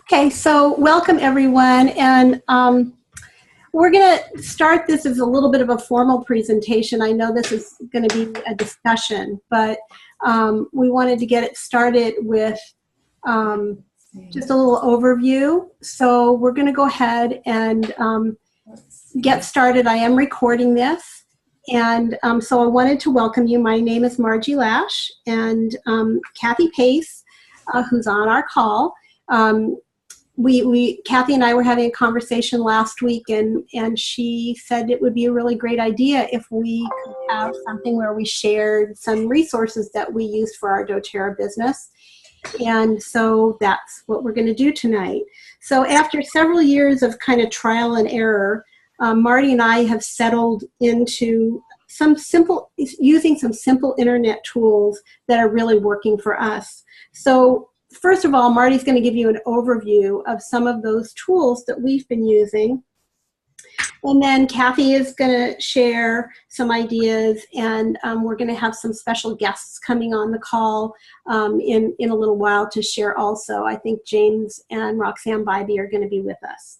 Okay, so welcome everyone, and we're going to start this as a little bit of a formal presentation. I know this is going to be a discussion, but we wanted to get it started with just a little overview. So we're going to go ahead and get started. I am recording this, and so I wanted to welcome you. My name is Margie Lash, and Kathy Pace, who's on our call. Kathy and I were having a conversation last week, and she said it would be a really great idea if we could have something where we shared some resources that we used for our doTERRA business. And so that's what we're going to do tonight. So after several years of kind of trial and error, Marty and I have settled into using some simple internet tools that are really working for us. So first of all, Marty's going to give you an overview of some of those tools that we've been using. And then Kathy is going to share some ideas, and we're going to have some special guests coming on the call in a little while to share also. I think James and Roxanne Bybee are going to be with us.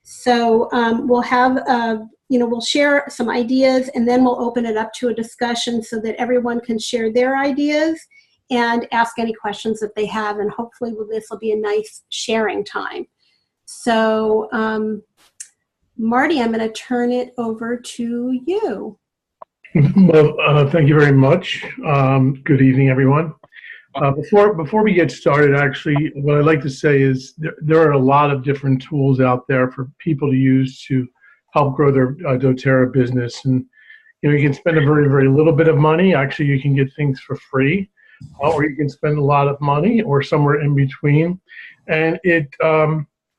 So we'll have, we'll share some ideas, and then we'll open it up to a discussion so that everyone can share their ideas and ask any questions that they have, and hopefully this will be a nice sharing time. So Marty, I'm going to turn it over to you. Well, thank you very much. Good evening, everyone. Before we get started, actually, what I'd like to say is there are a lot of different tools out there for people to use to help grow their doTERRA business. And you can spend a very, very little bit of money. Actually, you can get things for free. Or you can spend a lot of money, or somewhere in between, and it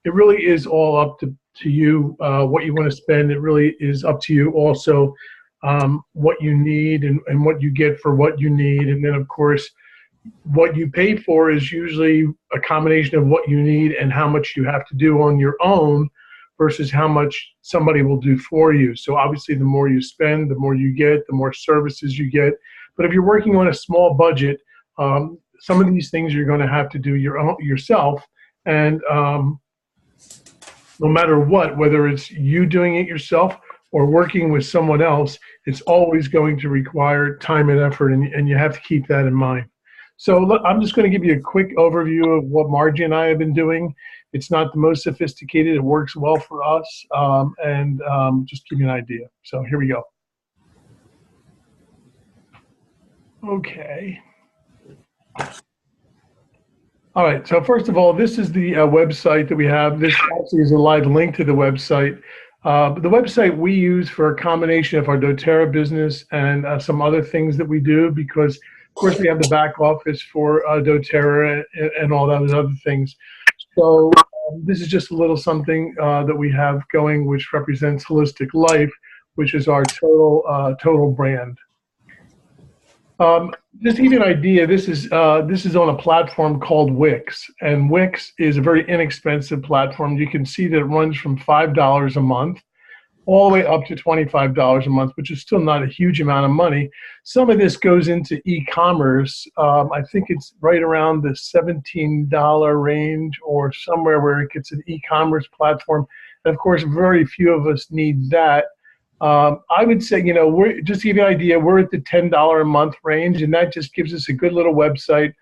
really is all up to you what you want to spend. It really is up to you also what you need and what you get for what you need, and then of course what you pay for is usually a combination of what you need and how much you have to do on your own versus how much somebody will do for you. So obviously the more you spend, the more you get, the more services you get. But if you're working on a small budget, some of these things you're going to have to do yourself, and no matter what, whether it's you doing it yourself or working with someone else, it's always going to require time and effort, and you have to keep that in mind. So look, I'm just going to give you a quick overview of what Margie and I have been doing. It's not the most sophisticated. It works well for us, and just give you an idea. So here we go. Okay. All right, so first of all, this is the website that we have. This actually is a live link to the website. The website we use for a combination of our doTERRA business and some other things that we do, because of course we have the back office for doTERRA and all those other things. So this is just a little something that we have going, which represents Holistic Life, which is our total brand. Just to give you an idea, this is on a platform called Wix, and Wix is a very inexpensive platform. You can see that it runs from $5 a month all the way up to $25 a month, which is still not a huge amount of money. Some of this goes into e-commerce. I think it's right around the $17 range or somewhere where it gets an e-commerce platform. And of course, very few of us need that. I would say, we're just to give you an idea, we're at the $10 a month range, and that just gives us a good little website.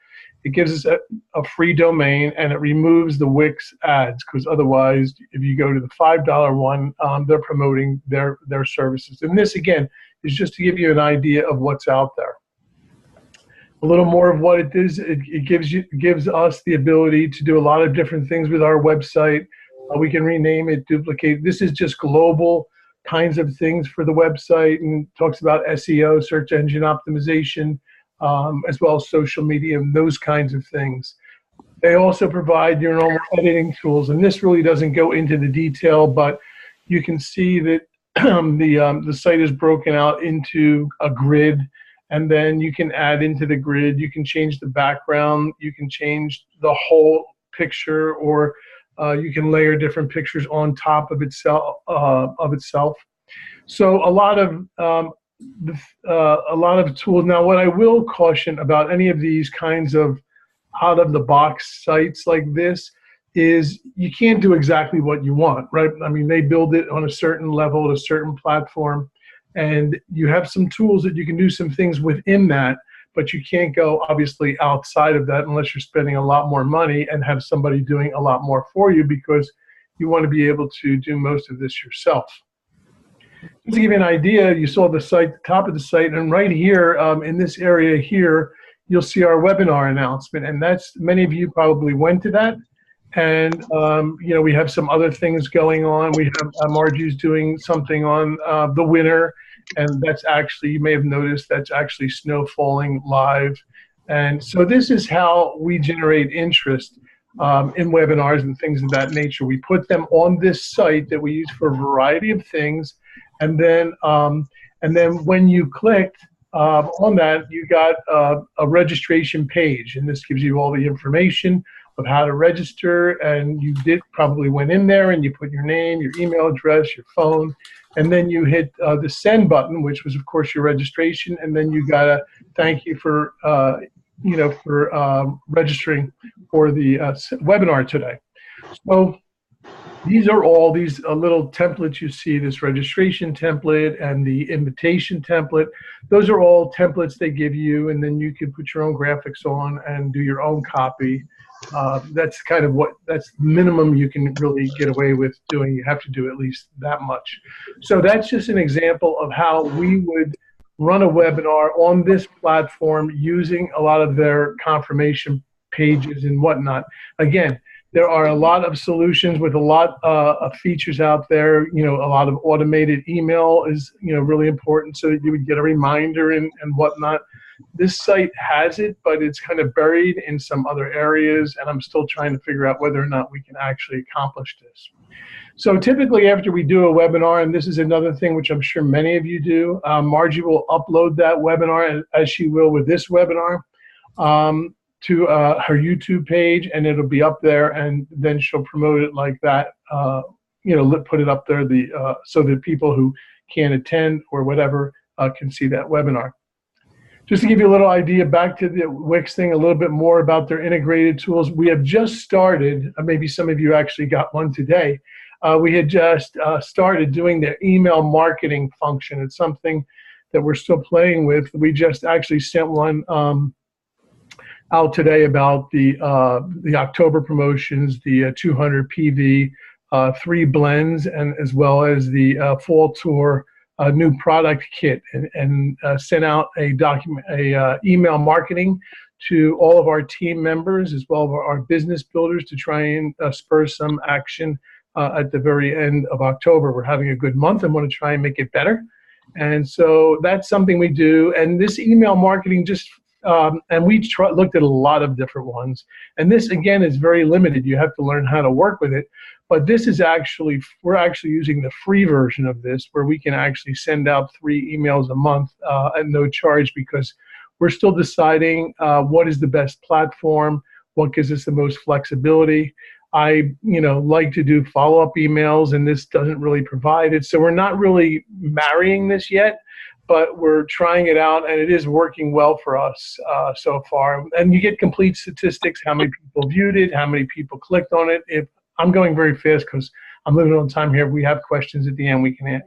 It gives us a free domain, and it removes the Wix ads, because otherwise, if you go to the $5 one, they're promoting their services. And this, again, is just to give you an idea of what's out there. A little more of what it is, it gives us the ability to do a lot of different things with our website. We can rename it, duplicate. This is just global kinds of things for the website, and talks about SEO, search engine optimization, as well as social media and those kinds of things. They also provide your normal editing tools, and this really doesn't go into the detail, but you can see that the site is broken out into a grid, and then you can add into the grid, you can change the background, you can change the whole picture, or you can layer different pictures on top of itself. So a lot of tools. Now, what I will caution about any of these kinds of out of the box sites like this is you can't do exactly what you want, right? I mean, they build it on a certain level, a certain platform, and you have some tools that you can do some things within that, but you can't go obviously outside of that unless you're spending a lot more money and have somebody doing a lot more for you, because you want to be able to do most of this yourself. Just to give you an idea, you saw the site, the top of the site, and right here in this area here, you'll see our webinar announcement, and that's, many of you probably went to that. And you know, we have some other things going on. We have Margie's doing something on the winter, and that's actually, you may have noticed, that's actually snow falling live. And so this is how we generate interest in webinars and things of that nature. We put them on this site that we use for a variety of things, and then when you clicked on that, you got a registration page, and this gives you all the information of how to register, and you probably went in there and you put your name, your email address, your phone, and then you hit the send button, which was of course your registration, and then you got a thank you for registering for the webinar today. So these are all these little templates you see, this registration template and the invitation template. Those are all templates they give you, and then you can put your own graphics on and do your own copy. That's kind of that's minimum you can really get away with doing. You have to do at least that much. So that's just an example of how we would run a webinar on this platform using a lot of their confirmation pages and whatnot. Again, there are a lot of solutions with a lot of features out there. You know, a lot of automated email is, you know, really important, so that you would get a reminder and whatnot. This site has it, but it's kind of buried in some other areas, and I'm still trying to figure out whether or not we can actually accomplish this. So typically after we do a webinar, and this is another thing which I'm sure many of you do, Margie will upload that webinar, as she will with this webinar, to her YouTube page, and it'll be up there, and then she'll promote it like that, you know, put it up there so that people who can't attend or whatever can see that webinar. Just to give you a little idea, back to the Wix thing, a little bit more about their integrated tools. We have just started, maybe some of you actually got one today. We had just started doing their email marketing function. It's something that we're still playing with. We just actually sent one out today about the October promotions, the 200 PV, 3 blends, and as well as the fall tour new product kit, and sent out a email marketing to all of our team members as well as our business builders to try and spur some action at the very end of October. We're having a good month and want to try and make it better. And so that's something we do. And this email marketing just, and we looked at a lot of different ones. And this, again, is very limited. You have to learn how to work with it. But this is actually, we're actually using the free version of this, where we can actually send out 3 emails a month at no charge, because we're still deciding what is the best platform, what gives us the most flexibility. I, like to do follow-up emails, and this doesn't really provide it. So we're not really marrying this yet, but we're trying it out, and it is working well for us so far. And you get complete statistics, how many people viewed it, how many people clicked on it. If I'm going very fast because I'm limited on time here. If we have questions at the end, we can,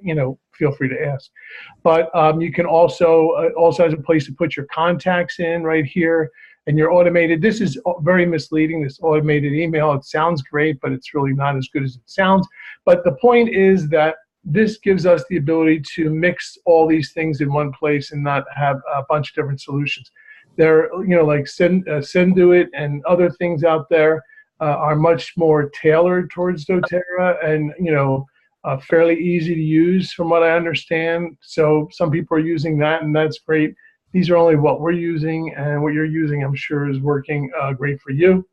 feel free to ask. But you can also has a place to put your contacts in right here, and your automated. This is very misleading, this automated email. It sounds great, but it's really not as good as it sounds. But the point is that this gives us the ability to mix all these things in one place and not have a bunch of different solutions. There, like Senduit and other things out there are much more tailored towards doTERRA, and fairly easy to use from what I understand. So some people are using that, and that's great. These are only what we're using, and what you're using, I'm sure, is working great for you.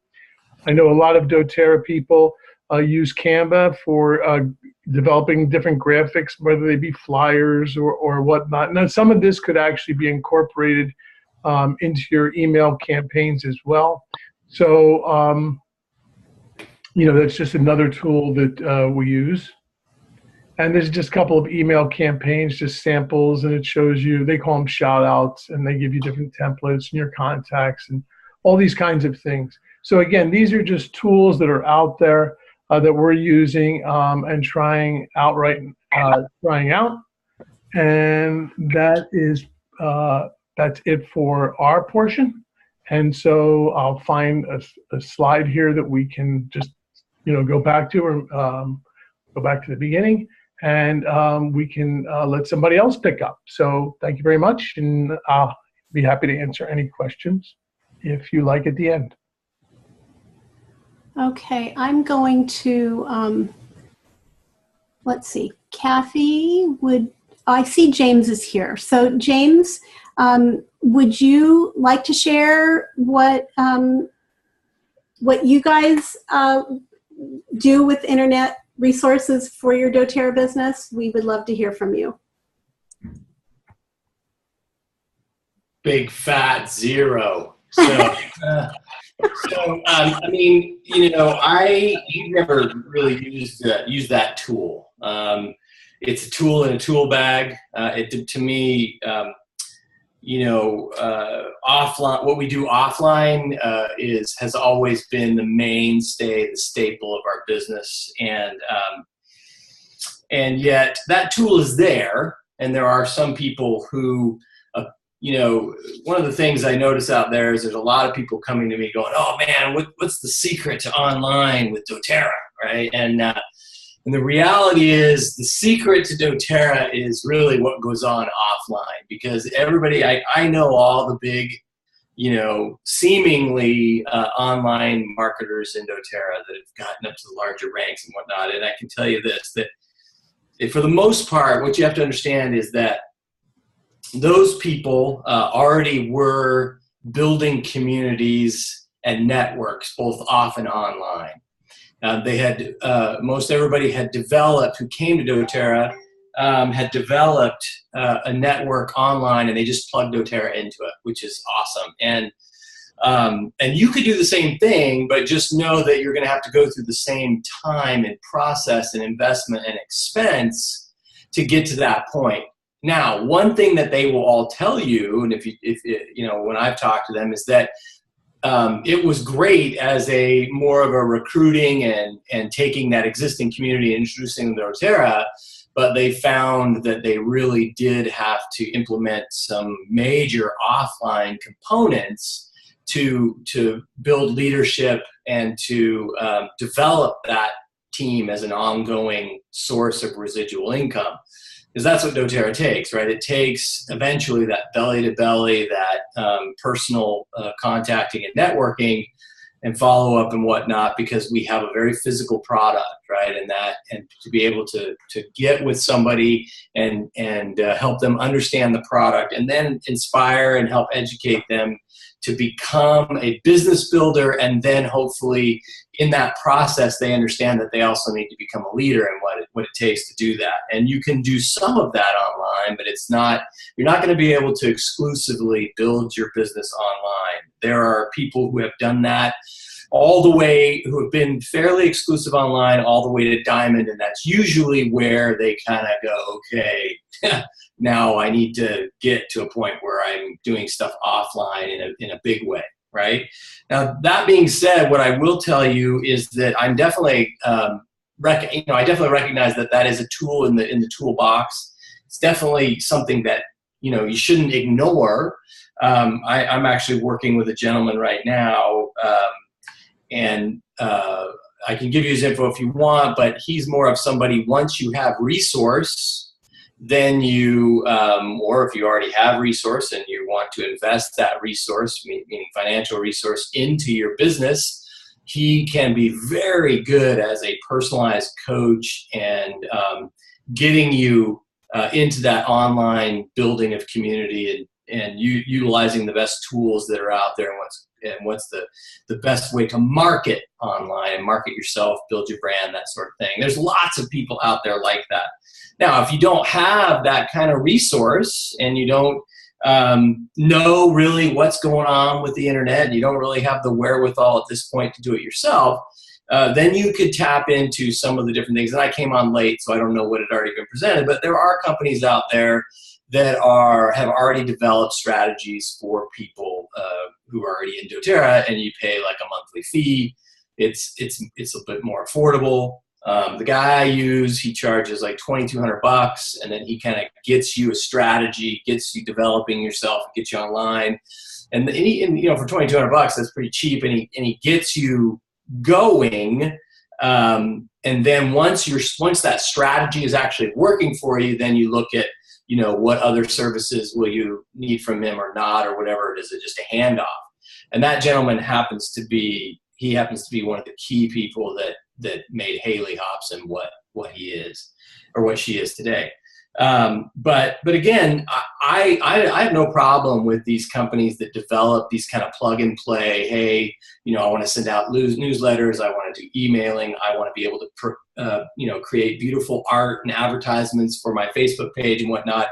I know a lot of doTERRA people use Canva for developing different graphics, whether they be flyers or whatnot. Now, some of this could actually be incorporated into your email campaigns as well. So, that's just another tool that we use. And there's just a couple of email campaigns, just samples, and it shows you, they call them shout outs, and they give you different templates and your contacts and all these kinds of things. So again, these are just tools that are out there that we're using and trying out. And that is that's it for our portion. And so I'll find a slide here that we can just go back to, or go back to the beginning, and we can let somebody else pick up. So thank you very much, and I'll be happy to answer any questions if you like at the end. Okay, I'm going to, let's see, Kathy, I see James is here. So James, would you like to share what you guys do with internet resources for your doTERRA business? We would love to hear from you. Big fat zero. So, I mean, I never really used that tool. It's a tool in a tool bag. To me, offline, what we do offline has always been the mainstay, the staple of our business, and yet that tool is there, and there are some people who. One of the things I notice out there is there's a lot of people coming to me going, "Oh man, what's the secret to online with doTERRA?" Right? And the reality is the secret to doTERRA is really what goes on offline, because everybody, I know all the big, seemingly online marketers in doTERRA that have gotten up to the larger ranks and whatnot. And I can tell you this, that for the most part, what you have to understand is that those people already were building communities and networks, both off and online. They had most everybody had developed, who came to doTERRA, had developed a network online, and they just plugged doTERRA into it, which is awesome. And you could do the same thing, but just know that you're going to have to go through the same time and process and investment and expense to get to that point. Now, one thing that they will all tell you, and if when I've talked to them, is that it was great as a more of a recruiting and taking that existing community and introducing them to doTERRA, but they found that they really did have to implement some major offline components to build leadership and to develop that team as an ongoing source of residual income. Because that's what doTERRA takes, right? It takes eventually that belly-to-belly, that personal contacting and networking and follow-up and whatnot, because we have a very physical product, right? And to be able to get with somebody and help them understand the product, and then inspire and help educate them to become a business builder, and then hopefully in that process they understand that they also need to become a leader and what it takes to do that. And you can do some of that online, but you're not going to be able to exclusively build your business online. There are people who have done that all the way, who have been fairly exclusive online, all the way to diamond, and that's usually where they kind of go, okay, now I need to get to a point where I'm doing stuff offline in a big way, right? Now, that being said, what I will tell you is that I'm definitely, I definitely recognize that is a tool in the toolbox. It's definitely something that, you shouldn't ignore. I'm actually working with a gentleman right now, and I can give you his info if you want, but he's more of somebody, once you have resource, then you, or if you already have resource and you want to invest that resource, meaning financial resource, into your business, he can be very good as a personalized coach and getting you into that online building of community and utilizing the best tools that are out there, and what's the best way to market online and market yourself, build your brand, that sort of thing. There's lots of people out there like that. Now, if you don't have that kind of resource and you don't know really what's going on with the internet, and you don't really have the wherewithal at this point to do it yourself, then you could tap into some of the different things. And I came on late, so I don't know what had already been presented, but there are companies out there that have already developed strategies for people who are already in doTERRA, and you pay like a monthly fee. It's a bit more affordable. The guy I use, he charges like $2,200, and then he kind of gets you a strategy, gets you developing yourself, gets you online, and you know, for $2,200, that's pretty cheap, and he gets you going. And then once that strategy is actually working for you, then you look at, you know, what other services will you need from him or not, or whatever it is, just a handoff. And that gentleman happens to be one of the key people that made Haley Hobson what he is, or what she is today. But again, I have no problem with these companies that develop these kind of plug and play. Hey, you know, I want to send out newsletters. I want to do emailing. I want to be able to, you know, create beautiful art and advertisements for my Facebook page and whatnot.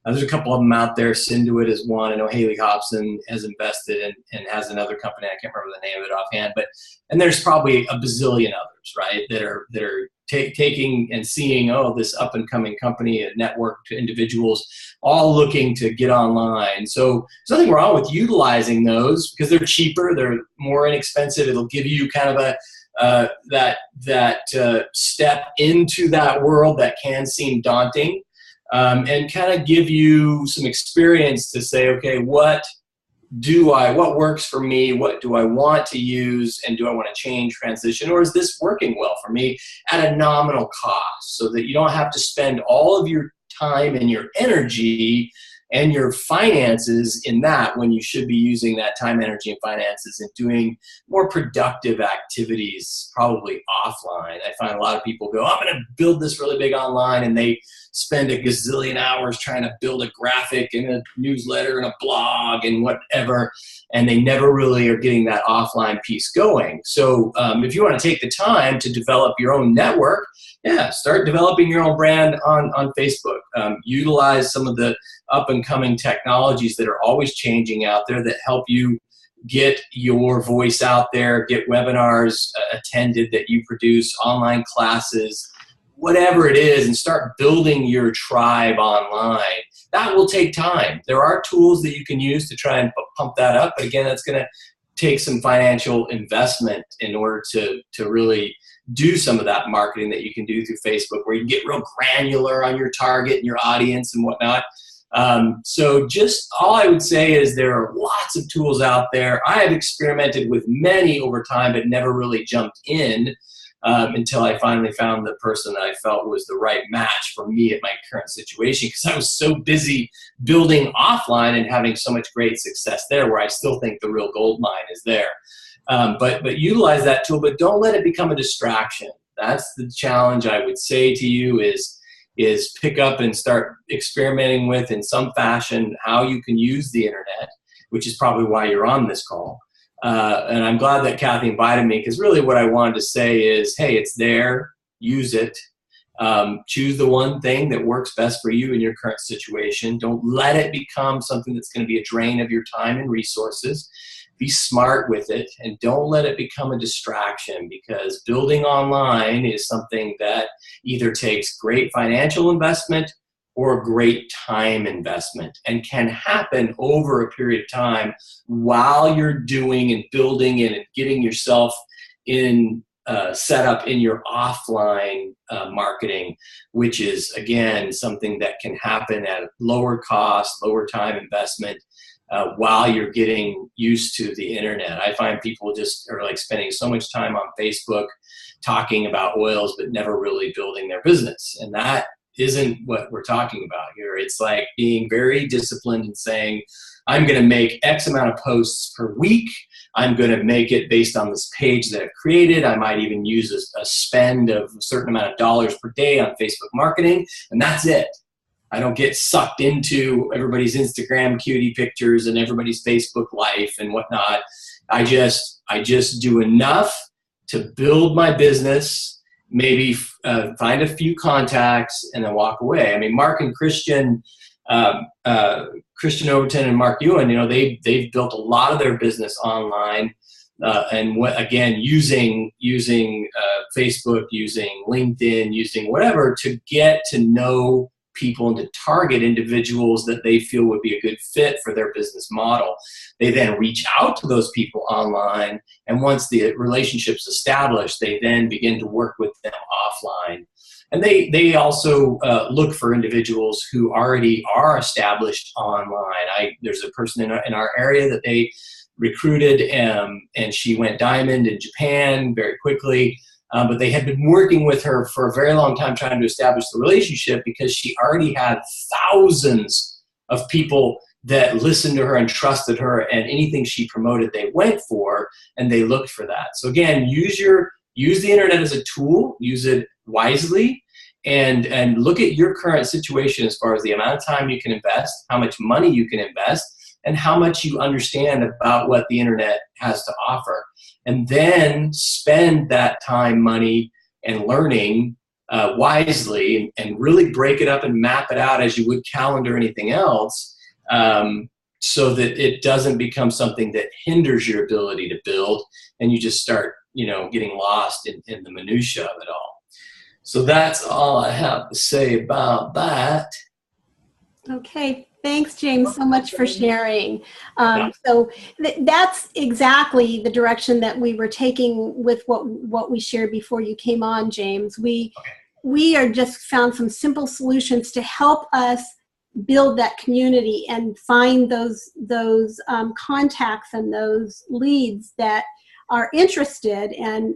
There's a couple of them out there. Synduit is one. I know Haley Hobson has invested and has another company. I can't remember the name of it offhand, and there's probably a bazillion others, right? That are taking and seeing, oh, this up and coming company, a network to individuals, all looking to get online. So there's nothing wrong with utilizing those because they're cheaper, they're more inexpensive. It'll give you kind of that step into that world that can seem daunting. And kind of give you some experience to say, okay, what works for me? What do I want to use? And do I want to change, transition? Or is this working well for me at a nominal cost, so that you don't have to spend all of your time and your energy and your finances in that, when you should be using that time, energy, and finances and doing more productive activities, probably offline. I find a lot of people go, I'm going to build this really big online, and they spend a gazillion hours trying to build a graphic and a newsletter and a blog and whatever, and they never really are getting that offline piece going. So if you want to take the time to develop your own network, start developing your own brand on Facebook. Utilize some of the up-and-coming technologies that are always changing out there that help you get your voice out there, get webinars attended that you produce, online classes, whatever it is, and start building your tribe online. That will take time. There are tools that you can use to try and pump that up, but again, that's going to take some financial investment in order to really do some of that marketing that you can do through Facebook, where you can get real granular on your target and your audience and whatnot. So just all I would say is there are lots of tools out there. I have experimented with many over time, but never really jumped in until I finally found the person that I felt was the right match for me at my current situation, because I was so busy building offline and having so much great success there, where I still think the real gold mine is there. But utilize that tool, but don't let it become a distraction. That's the challenge I would say to you is pick up and start experimenting with, in some fashion, how you can use the internet, which is probably why you're on this call. And I'm glad that Kathy invited me, because really what I wanted to say is, hey, it's there, use it. Choose the one thing that works best for you in your current situation. Don't let it become something that's going to be a drain of your time and resources. Be smart with it, and don't let it become a distraction, because building online is something that either takes great financial investment or great time investment, and can happen over a period of time while you're doing and building and getting yourself in set up in your offline marketing, which is, again, something that can happen at lower cost, lower time investment, while you're getting used to the internet. I find people just are like spending so much time on Facebook talking about oils, but never really building their business. And that isn't what we're talking about here. It's like being very disciplined and saying, I'm going to make X amount of posts per week. I'm going to make it based on this page that I've created. I might even use a spend of a certain amount of dollars per day on Facebook marketing, and that's it. I don't get sucked into everybody's Instagram cutie pictures and everybody's Facebook life and whatnot. I just do enough to build my business, maybe find a few contacts, and then walk away. I mean, Mark and Christian Overton and Mark Ewan, you know, they've built a lot of their business online, and using Facebook, using LinkedIn, using whatever to get to know people and to target individuals that they feel would be a good fit for their business model. They then reach out to those people online, and once the relationship's established, they then begin to work with them offline. And they also look for individuals who already are established online. There's a person in our area that they recruited, and she went diamond in Japan very quickly. But they had been working with her for a very long time trying to establish the relationship because she already had thousands of people that listened to her and trusted her, and anything she promoted they went for, and they looked for that. So again, use the internet as a tool, use it wisely, and look at your current situation as far as the amount of time you can invest, how much money you can invest, and how much you understand about what the internet has to offer. And then spend that time, money, and learning wisely, and really break it up and map it out as you would calendar anything else, so that it doesn't become something that hinders your ability to build, and you just start, getting lost in the minutia of it all. So that's all I have to say about that. Okay. Thanks, James, so much for sharing. So that's exactly the direction that we were taking with what we shared before you came on, James. We are just found some simple solutions to help us build that community and find those contacts and those leads that are interested and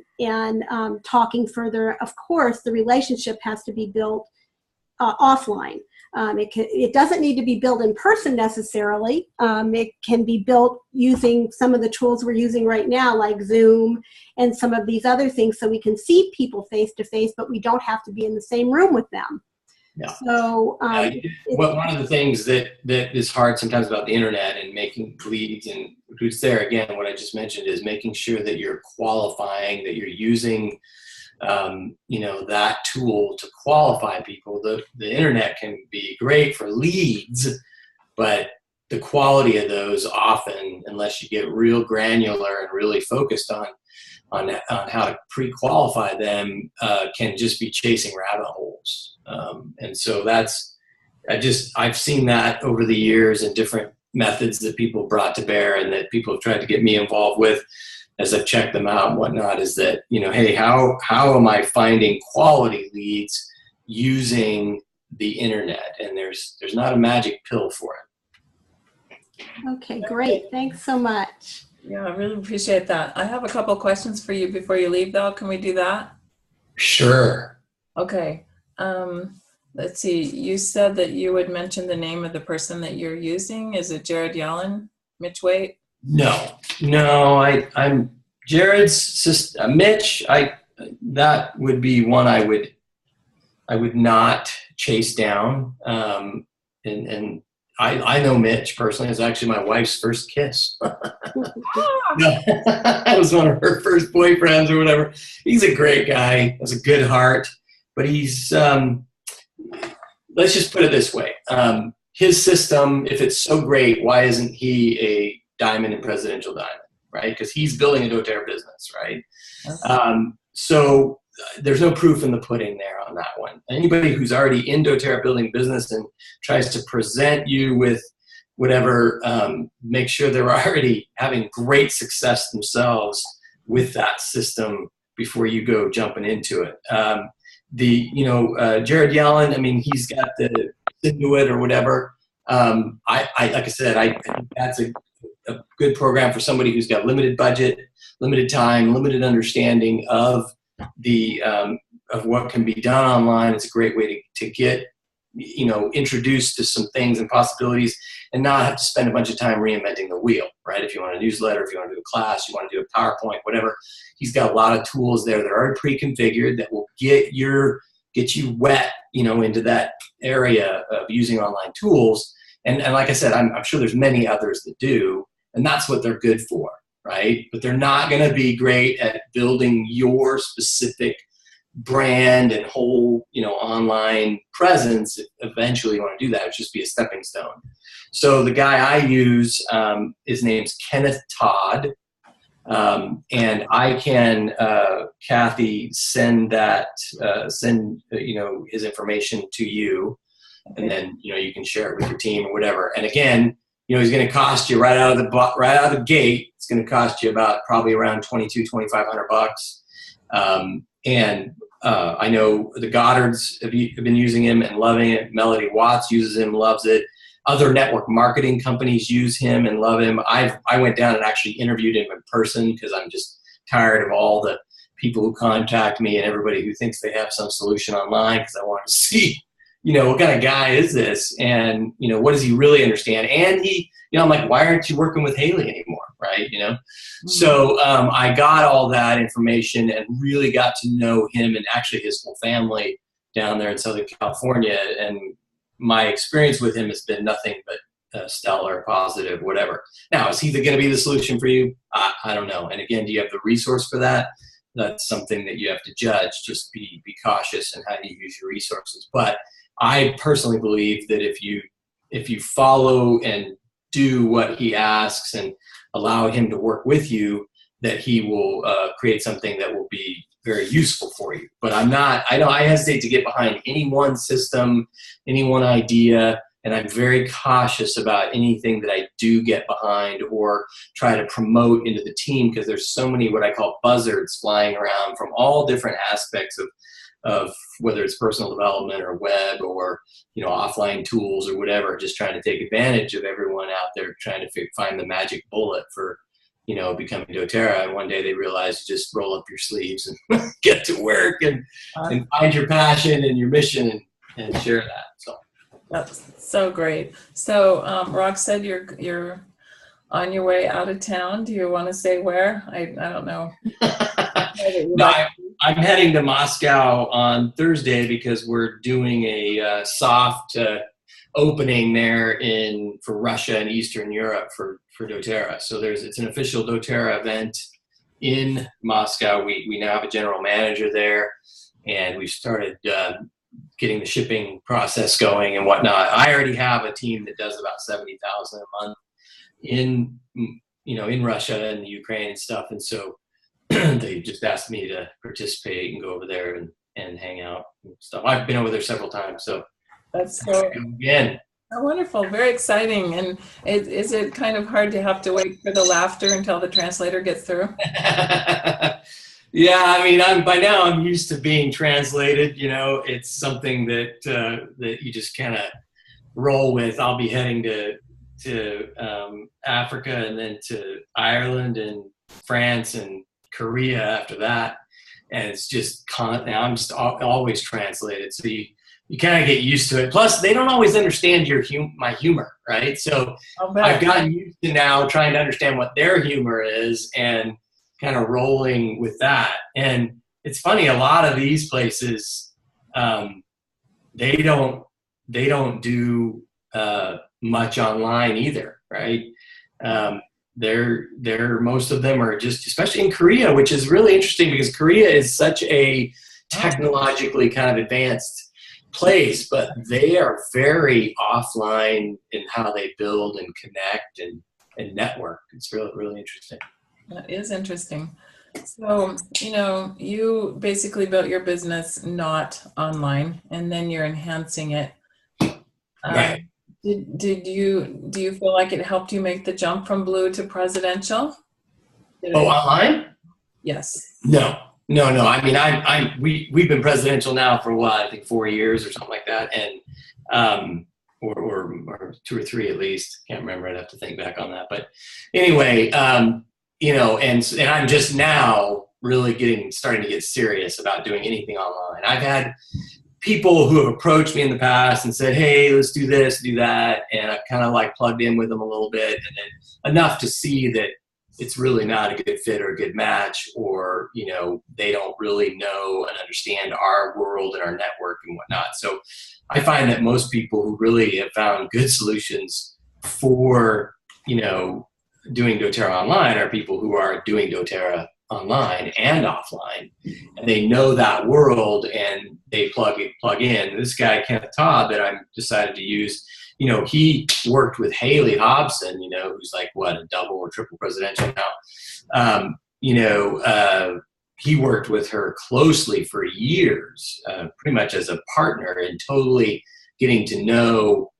talking further. Of course, the relationship has to be built offline. It doesn't need to be built in person necessarily. It can be built using some of the tools we're using right now, like Zoom and some of these other things, so we can see people face to face, but we don't have to be in the same room with them. Yeah. So one of the things that is hard sometimes about the internet and making leads and recruits there, again, what I just mentioned, is making sure that you're qualifying, that you're using that tool to qualify people. The internet can be great for leads, but the quality of those often, unless you get real granular and really focused on how to pre-qualify them, can just be chasing rabbit holes. And so I've seen that over the years in different methods that people brought to bear and that people have tried to get me involved with as I've checked them out and whatnot, is that, hey, how am I finding quality leads using the internet? And there's not a magic pill for it. Okay, great. Thanks so much. Yeah, I really appreciate that. I have a couple questions for you before you leave, though. Can we do that? Sure. Okay. Let's see. You said that you would mention the name of the person that you're using. Is it Jared Yellen, Mitch Waite? No, I'm Jared's sister, Mitch. That would be one I would not chase down. And I know Mitch personally. It's actually my wife's first kiss. I was one of her first boyfriends or whatever. He's a great guy. Has a good heart, but he's let's just put it this way. His system, if it's so great, why isn't he a diamond and presidential diamond, right? Because he's building a doTERRA business, right? So there's no proof in the pudding there on that one. Anybody who's already in doTERRA building business and tries to present you with whatever, make sure they're already having great success themselves with that system before you go jumping into it. Jared Yellen, I mean, he's got the Inuit or whatever. Like I said, I think that's a good program for somebody who's got limited budget, limited time, limited understanding of of what can be done online. It's a great way to get introduced to some things and possibilities, and not have to spend a bunch of time reinventing the wheel, right? If you want a newsletter, if you want to do a class, you want to do a PowerPoint, whatever, he's got a lot of tools there that are already pre-configured that will get you wet, into that area of using online tools. And like I said, I'm sure there's many others that do, and that's what they're good for, right? But they're not going to be great at building your specific brand and whole, online presence. Eventually you want to do that. It would just be a stepping stone. So the guy I use, his name's Kenneth Todd. And I can, Kathy, send his information to you. and then, you can share it with your team or whatever. And again, he's going to cost you right out of the gate. It's going to cost you about probably around $2,500. I know the Goddards have been using him and loving it. Melody Watts uses him, loves it. Other network marketing companies use him and love him. I went down and actually interviewed him in person because I'm just tired of all the people who contact me and everybody who thinks they have some solution online, because I want to see, what kind of guy is this? And, what does he really understand? And I'm like, why aren't you working with Haley anymore? Right. So I got all that information and really got to know him and actually his whole family down there in Southern California. And my experience with him has been nothing but stellar, positive, whatever. Now, is he going to be the solution for you? I don't know. And again, do you have the resource for that? That's something that you have to judge. Just be cautious in how you use your resources. But I personally believe that if you follow and do what he asks and allow him to work with you, that he will create something that will be very useful for you. But I hesitate to get behind any one system, any one idea, and I'm very cautious about anything that I do get behind or try to promote into the team, because there's so many what I call buzzards flying around from all different aspects of whether it's personal development or web or offline tools or whatever, just trying to take advantage of everyone out there trying to find the magic bullet for becoming doTERRA. And one day they realize you just roll up your sleeves and get to work and find your passion and your mission and share that. So that's so great. So Rock said you're on your way out of town. Do you want to say where? I don't know. No, I'm heading to Moscow on Thursday because we're doing a soft opening there for Russia and Eastern Europe for doTERRA. So it's an official doTERRA event in Moscow. We now have a general manager there, and we've started getting the shipping process going and whatnot. I already have a team that does about 70,000 a month in Russia and the Ukraine and stuff, and so they just asked me to participate and go over there and hang out and stuff. I've been over there several times, so that's so again. Oh, wonderful, very exciting. And is it kind of hard to have to wait for the laughter until the translator gets through? Yeah, I mean, by now I'm used to being translated. It's something that you just kind of roll with. I'll be heading to Africa and then to Ireland and France and Korea after that, and it's just I'm just always translated, so you kind of get used to it. Plus, they don't always understand my humor, right? So I've gotten used to now trying to understand what their humor is and kind of rolling with that. And it's funny, a lot of these places, they don't do much online either, right? They're most of them are just, especially in Korea, which is really interesting because Korea is such a technologically kind of advanced place, but they are very offline in how they build and connect and network. It's really, really interesting. That is interesting. So, you basically built your business not online, and then you're enhancing it. Right. Do you feel like it helped you make the jump from blue to presidential? Online? Yes. No. I mean, we've been presidential now for I think 4 years or something like that, and or 2 or 3 at least. Can't remember. I'd have to think back on that. But anyway, and I'm just now really starting to get serious about doing anything online. I've had people who have approached me in the past and said, hey, let's do this, do that. And I've kind of like plugged in with them a little bit, and then enough to see that it's really not a good fit or a good match, or, they don't really know and understand our world and our network and whatnot. So I find that most people who really have found good solutions for, doing doTERRA online are people who are doing doTERRA online and offline, and they know that world and they plug in. This guy, Kenneth Todd, that I'm decided to use, he worked with Haley Hobson, who's like a double or triple presidential now. He worked with her closely for years, pretty much as a partner, and totally getting to know,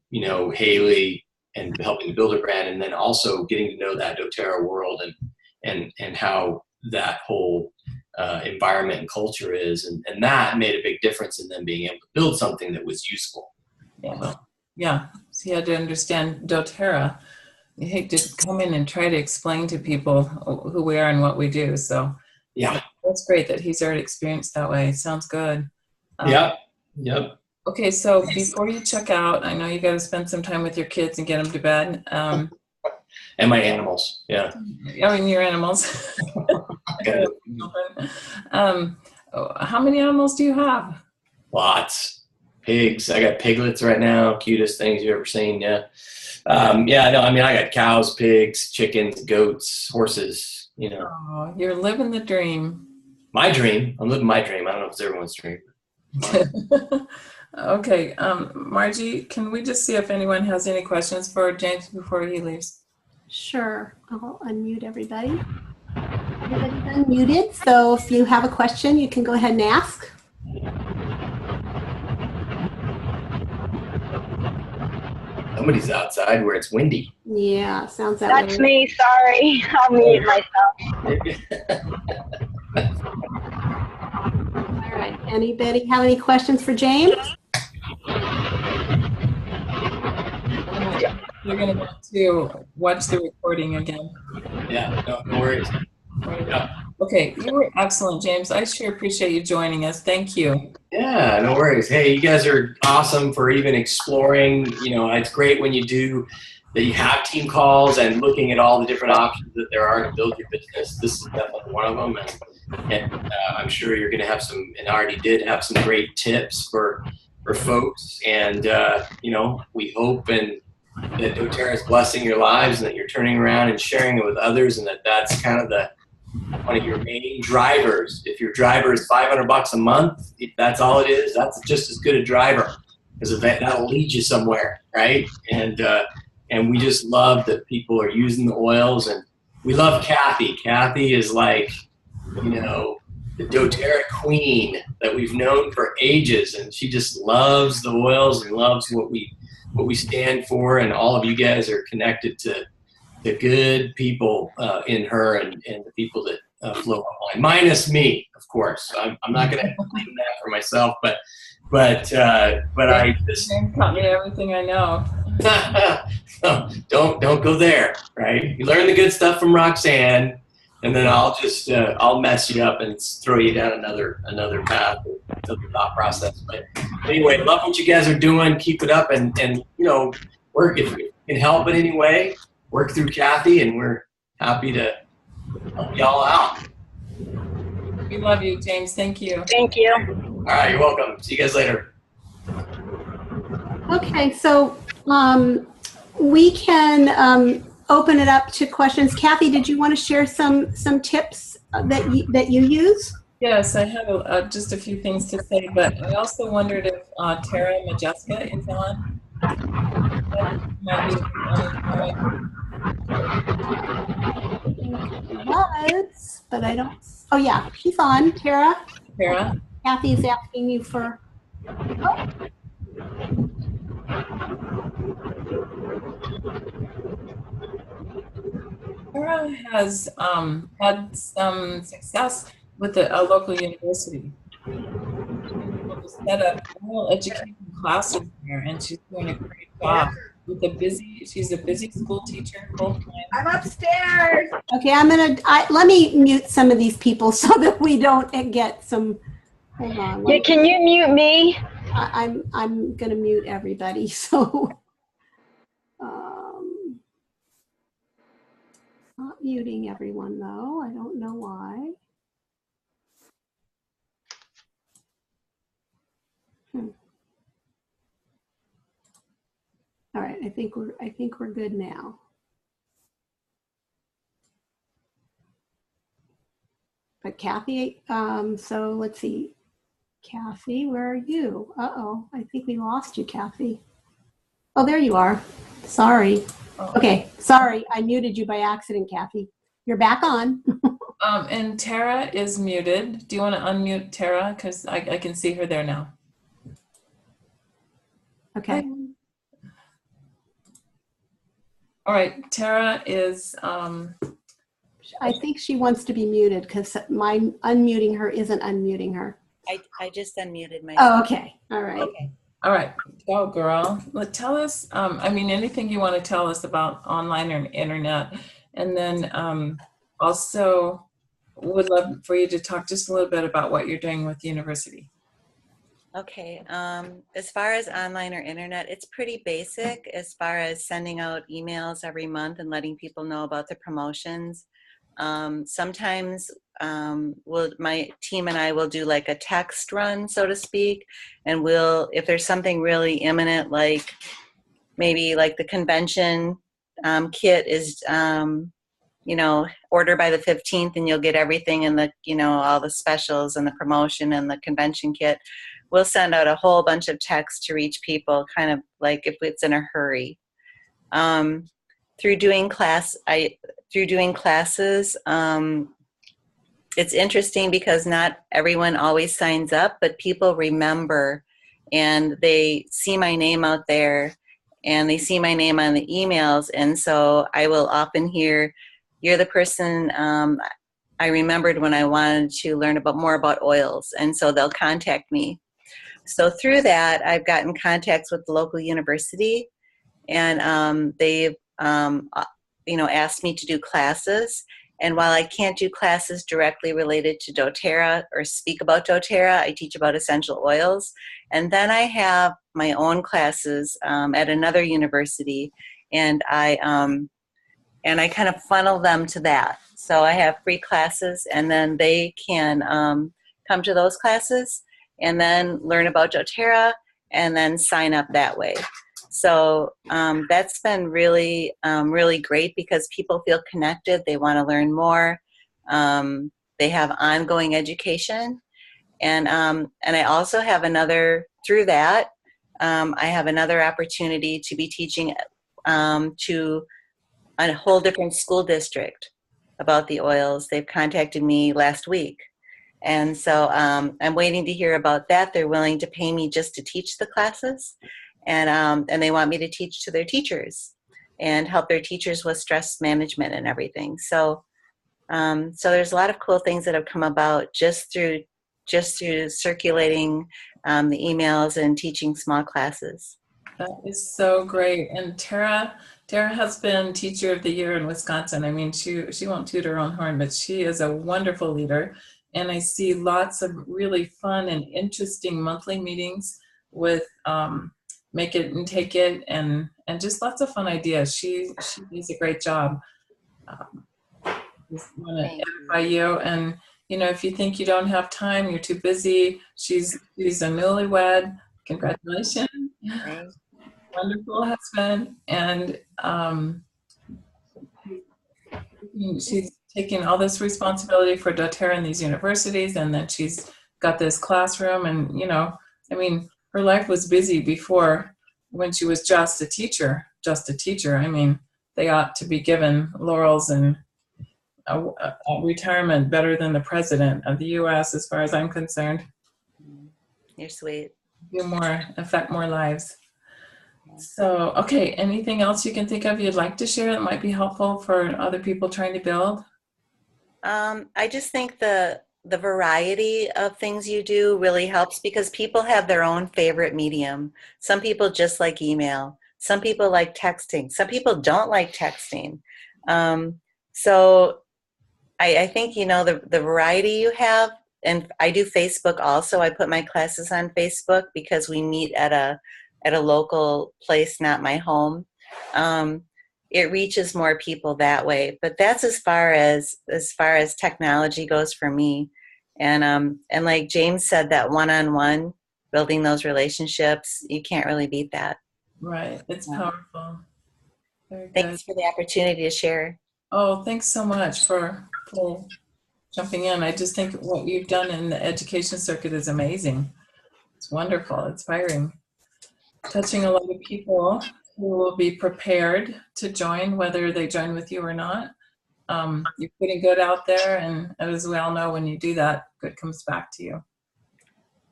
you know, Haley and helping to build a brand, and then also getting to know that doTERRA world and how that whole environment and culture is, and that made a big difference in them being able to build something that was useful. Yeah. Yeah. So you had to understand doTERRA. You hate to come in and try to explain to people who we are and what we do. So Yeah. that's great that he's already experienced that way. Sounds good. Yep. Yep. Okay, so before you check out, I know you got to spend some time with your kids and get them to bed. And my animals. Yeah. I mean, your animals. How many animals do you have? Lots. Pigs. I got piglets right now. Cutest things you've ever seen. Yeah. Yeah, no, I mean, I got cows, pigs, chickens, goats, horses, you know. Oh, you're living the dream. My dream. I'm living my dream. I don't know if it's everyone's dream. Okay, Margie, can we just see if anyone has any questions for James before he leaves? Sure. I'll unmute everybody. Everybody's unmuted, so if you have a question, you can go ahead and ask. Somebody's outside where it's windy. Yeah, sounds that That's way. me, sorry. I'll mute myself. All right. Anybody have any questions for James? You're going to want to watch the recording again. Yeah, no worries. Yeah. Okay, you were excellent, James. I sure appreciate you joining us. Thank you. Yeah, no worries. Hey, you guys are awesome for even exploring. You know, it's great when you do that. You have team calls and looking at all the different options that there are to build your business. This is definitely one of them, and I'm sure you're going to have some, and already did have some great tips for folks. And you know, we hope and that doTERRA is blessing your lives, and that you're turning around and sharing it with others, and that's kind of one of your main drivers. If your driver is $500 a month, if that's all it is, that's just as good a driver, because that'll lead you somewhere, right? And we just love that people are using the oils, and we love Kathy. Kathy is like, you know, the doTERRA queen that we've known for ages, and she just loves the oils and loves what we stand for, and all of you guys are connected to the good people in her and the people that flow online, minus me, of course. I'm not going to claim that for myself, but I just James taught me everything I know. don't go there, right? You learn the good stuff from Roxanne, and then I'll just I'll mess you up and throw you down another path to the thought process. But anyway, love what you guys are doing. Keep it up, and you know, work if you can help in any way. Work through Kathy, and we're happy to help y'all out. We love you, James. Thank you. Thank you. All right, you're welcome. See you guys later. Okay, so we can open it up to questions. Kathy, did you want to share some tips that you use? Yes, I have just a few things to say, but I also wondered if Tara Majeska is on. Was, but I don't. Oh yeah, she's on. Tara. Tara? Kathy's asking you for. Oh. Tara has had some success with a local university. To set up rural education classes there, and she's doing a great job. She's a busy school teacher full time. I'm upstairs. Okay, let me mute some of these people so that we don't get some. Hold on. Yeah, can you mute me? I'm gonna mute everybody. So, not muting everyone though. I don't know why. All right, I think we're good now. But Kathy, so let's see. Kathy, where are you? Uh-oh, I think we lost you, Kathy. Oh, there you are. Sorry. Okay, sorry, I muted you by accident, Kathy. You're back on. And Tara is muted. Do you want to unmute Tara? Because I can see her there now. Okay. All right, Tara is, I think she wants to be muted because my unmuting her isn't unmuting her. I just unmuted myself. Oh, okay. All right. Okay. all right, go girl. Tell us, I mean, anything you want to tell us about online or internet. And then also would love for you to talk just a little bit about what you're doing with the university. Okay. As far as online or internet, it's pretty basic as far as sending out emails every month and letting people know about the promotions. Sometimes my team and I will do like a text run, so to speak, and if there's something really imminent, like maybe like the convention kit is, order by the 15th and you'll get everything in the, all the specials and the promotion and the convention kit. We'll send out a whole bunch of texts to reach people, kind of like if it's in a hurry. Through doing classes, it's interesting because not everyone always signs up, but people remember and they see my name out there and they see my name on the emails. And so I will often hear, you're the person I remembered when I wanted to learn more about oils. And so they'll contact me. So through that, I've gotten contacts with the local university, and they've asked me to do classes. And while I can't do classes directly related to doTERRA or speak about doTERRA, I teach about essential oils. And then I have my own classes at another university, and I kind of funnel them to that. So I have free classes, and then they can come to those classes and then learn about doTERRA and then sign up that way. So that's been really, really great because people feel connected. They want to learn more. They have ongoing education. And I also have through that, I have another opportunity to be teaching to a whole different school district about the oils. They've contacted me last week. And so I'm waiting to hear about that. They're willing to pay me just to teach the classes. And they want me to teach to their teachers and help their teachers with stress management and everything. So there's a lot of cool things that have come about just through circulating the emails and teaching small classes. That is so great. And Tara has been Teacher of the Year in Wisconsin. I mean, she won't toot her own horn, but she is a wonderful leader. And I see lots of really fun and interesting monthly meetings with Make It and Take It, and just lots of fun ideas. She does a great job. Just want to edify you. And if you think you don't have time, you're too busy. She's a newlywed. Congratulations. Thanks. Wonderful husband. And she's taking all this responsibility for doTERRA in these universities, and then she's got this classroom. And her life was busy before, when she was just a teacher. I mean, they ought to be given laurels and a retirement better than the president of the U.S. as far as I'm concerned. You're sweet. Affect more lives. So, okay, anything else you can think of you'd like to share that might be helpful for other people trying to build? I just think the variety of things you do really helps because people have their own favorite medium. Some people just like email. Some people like texting. Some people don't like texting. So I think, the variety you have, and I do Facebook also. I put my classes on Facebook because we meet at a local place, not my home. It reaches more people that way. But that's as far as technology goes for me. And like James said, that one-on-one, building those relationships, you can't really beat that. Right. It's powerful. Very good. Thanks for the opportunity to share. Oh, thanks so much for jumping in. I just think what you've done in the education circuit is amazing. It's wonderful, inspiring, touching a lot of people who will be prepared to join, whether they join with you or not. You're putting good out there, and as we all know, when you do that, good comes back to you.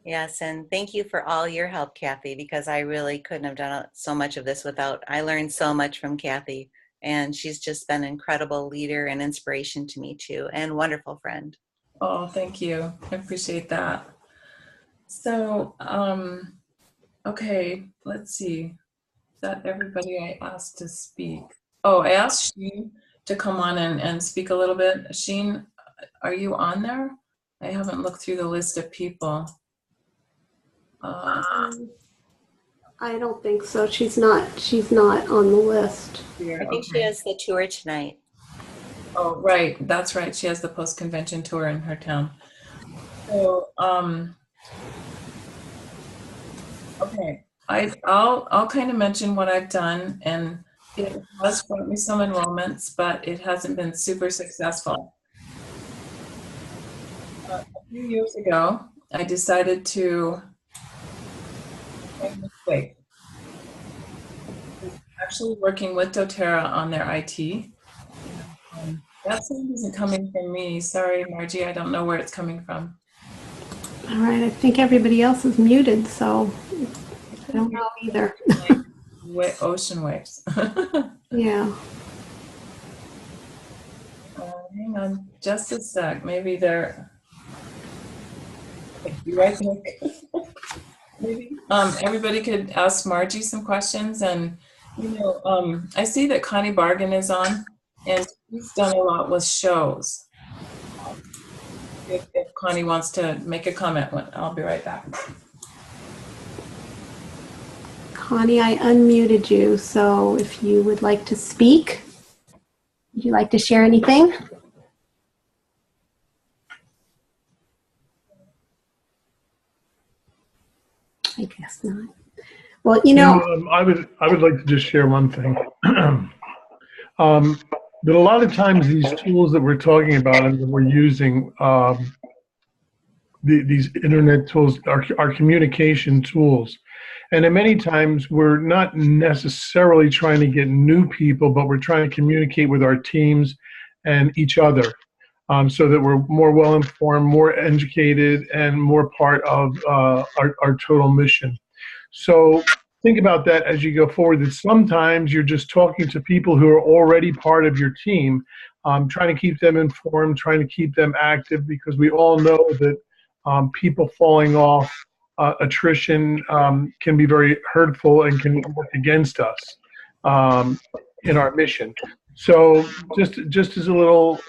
Yes, and thank you for all your help, Kathy, because I really couldn't have done so much of this without. I learned so much from Kathy, and she's just been an incredible leader and inspiration to me too, and wonderful friend. Oh, thank you. I appreciate that. So, okay, let's see. Is that everybody I asked to speak? Oh, I asked Sheen to come on and speak a little bit. Sheen, are you on there? I haven't looked through the list of people. I don't think so. She's not on the list. I think she has the tour tonight. Oh, right. That's right. She has the post-convention tour in her town. So, okay. I'll kind of mention what I've done, and it has brought me some enrollments, but it hasn't been super successful. A few years ago, I decided to make a mistake. Actually working with doTERRA on their IT. That sound isn't coming from me. Sorry, Margie, I don't know where it's coming from. All right, I think everybody else is muted, so I don't know either. Ocean waves. Yeah. Hang on just a sec. Maybe they're. Be right back. Maybe everybody could ask Margie some questions, and I see that Connie Bargan is on, and she's done a lot with shows. If Connie wants to make a comment, I'll be right back. Connie, I unmuted you, so if you would like to speak, would you like to share anything? I guess not. Well, I would like to just share one thing. But a lot of times these tools that we're talking about and that we're using, these internet tools are communication tools. And then many times we're not necessarily trying to get new people, but we're trying to communicate with our teams and each other, so that we're more well-informed, more educated, and more part of our total mission. So think about that as you go forward, that sometimes you're just talking to people who are already part of your team, trying to keep them informed, trying to keep them active, because we all know that people falling off, attrition can be very hurtful and can work against us in our mission. So just as a little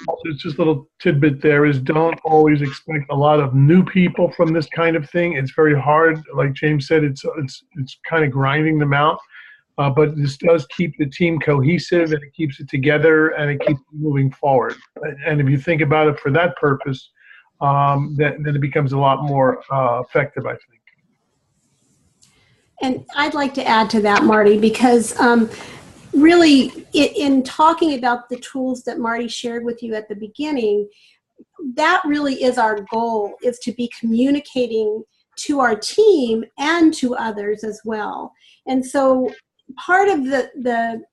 tidbit there is, don't always expect a lot of new people from this kind of thing. It's very hard. Like James said, it's kind of grinding them out. But this does keep the team cohesive, and it keeps it together, and it keeps moving forward. And if you think about it for that purpose, then it becomes a lot more effective, I think. And I'd like to add to that, Marty, because really, in talking about the tools that Marty shared with you at the beginning, that really is our goal, is to be communicating to our team and to others as well. And so part of the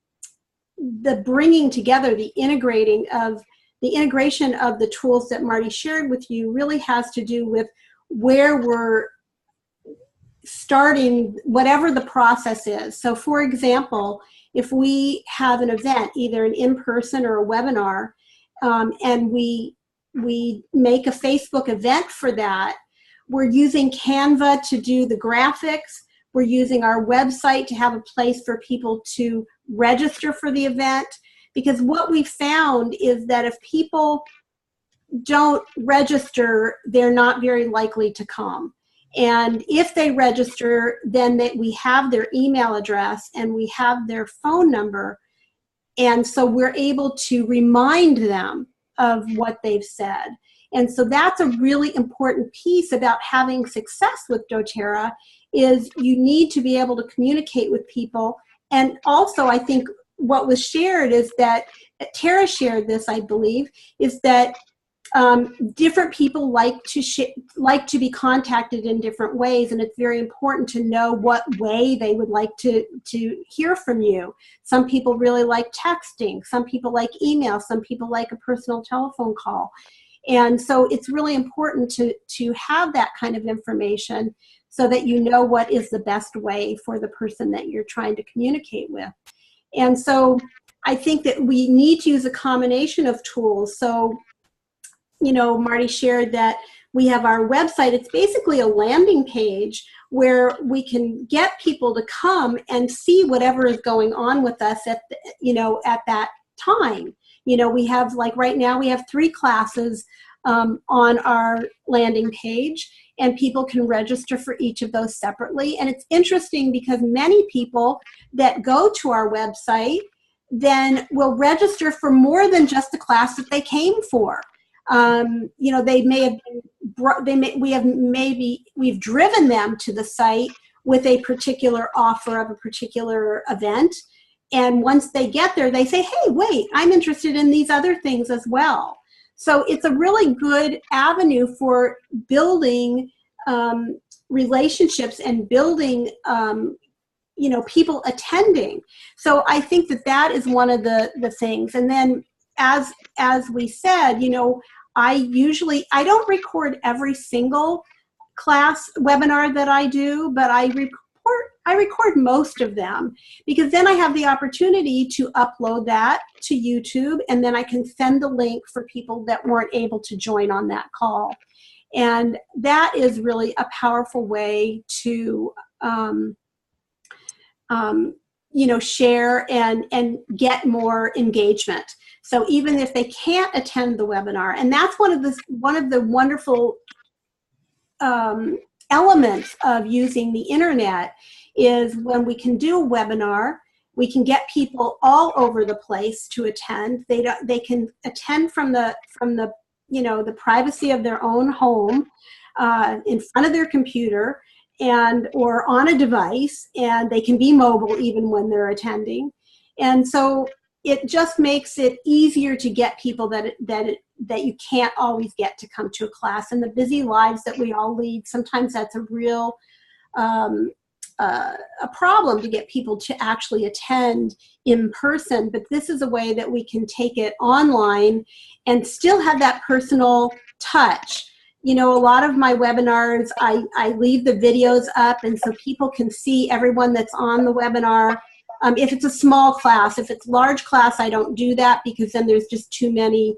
bringing together, the integration of the tools that Marty shared with you really has to do with where we're starting, whatever the process is. So for example, if we have an event, either an in-person or a webinar, and we make a Facebook event for that, we're using Canva to do the graphics. We're using our website to have a place for people to register for the event. Because what we found is that if people don't register, they're not very likely to come. And if they register, then we have their email address and we have their phone number. And so we're able to remind them of what they've said. And so that's a really important piece about having success with doTERRA, is you need to be able to communicate with people. And also, I think what was shared is that, Tara shared this, I believe, is that different people like to be contacted in different ways, and it's very important to know what way they would like to hear from you. Some people really like texting, some people like email, some people like a personal telephone call. And so it's really important to have that kind of information so that you know what is the best way for the person that you're trying to communicate with. And so I think that we need to use a combination of tools. So, you know, Marty shared that we have our website. It's basically a landing page where we can get people to come and see whatever is going on with us at, at that time. You know, we have, like right now, we have 3 classes on our landing page, and people can register for each of those separately. And it's interesting because many people that go to our website then will register for more than just the class that they came for. You know, they may have we've driven them to the site with a particular offer of a particular event. And once they get there, they say, hey, wait, I'm interested in these other things as well. So it's a really good avenue for building relationships and building, people attending. So I think that is one of the things. And then as we said, you know, I don't record every single class webinar that I do, but I record most of them, because then I have the opportunity to upload that to YouTube, and then I can send the link for people that weren't able to join on that call. And that is really a powerful way to share and get more engagement. So even if they can't attend the webinar, and that's one of the wonderful elements of using the internet, is when we can do a webinar, we can get people all over the place to attend. They can attend from the the privacy of their own home, in front of their computer, or on a device, and they can be mobile even when they're attending. And so it just makes it easier to get people that you can't always get to come to a class. And the busy lives that we all lead, sometimes that's a real a problem to get people to actually attend in person. But this is a way that we can take it online and still have that personal touch. You know, a lot of my webinars, I leave the videos up, and so people can see everyone that's on the webinar. If it's a small class, if it's large class, I don't do that, because then there's just too many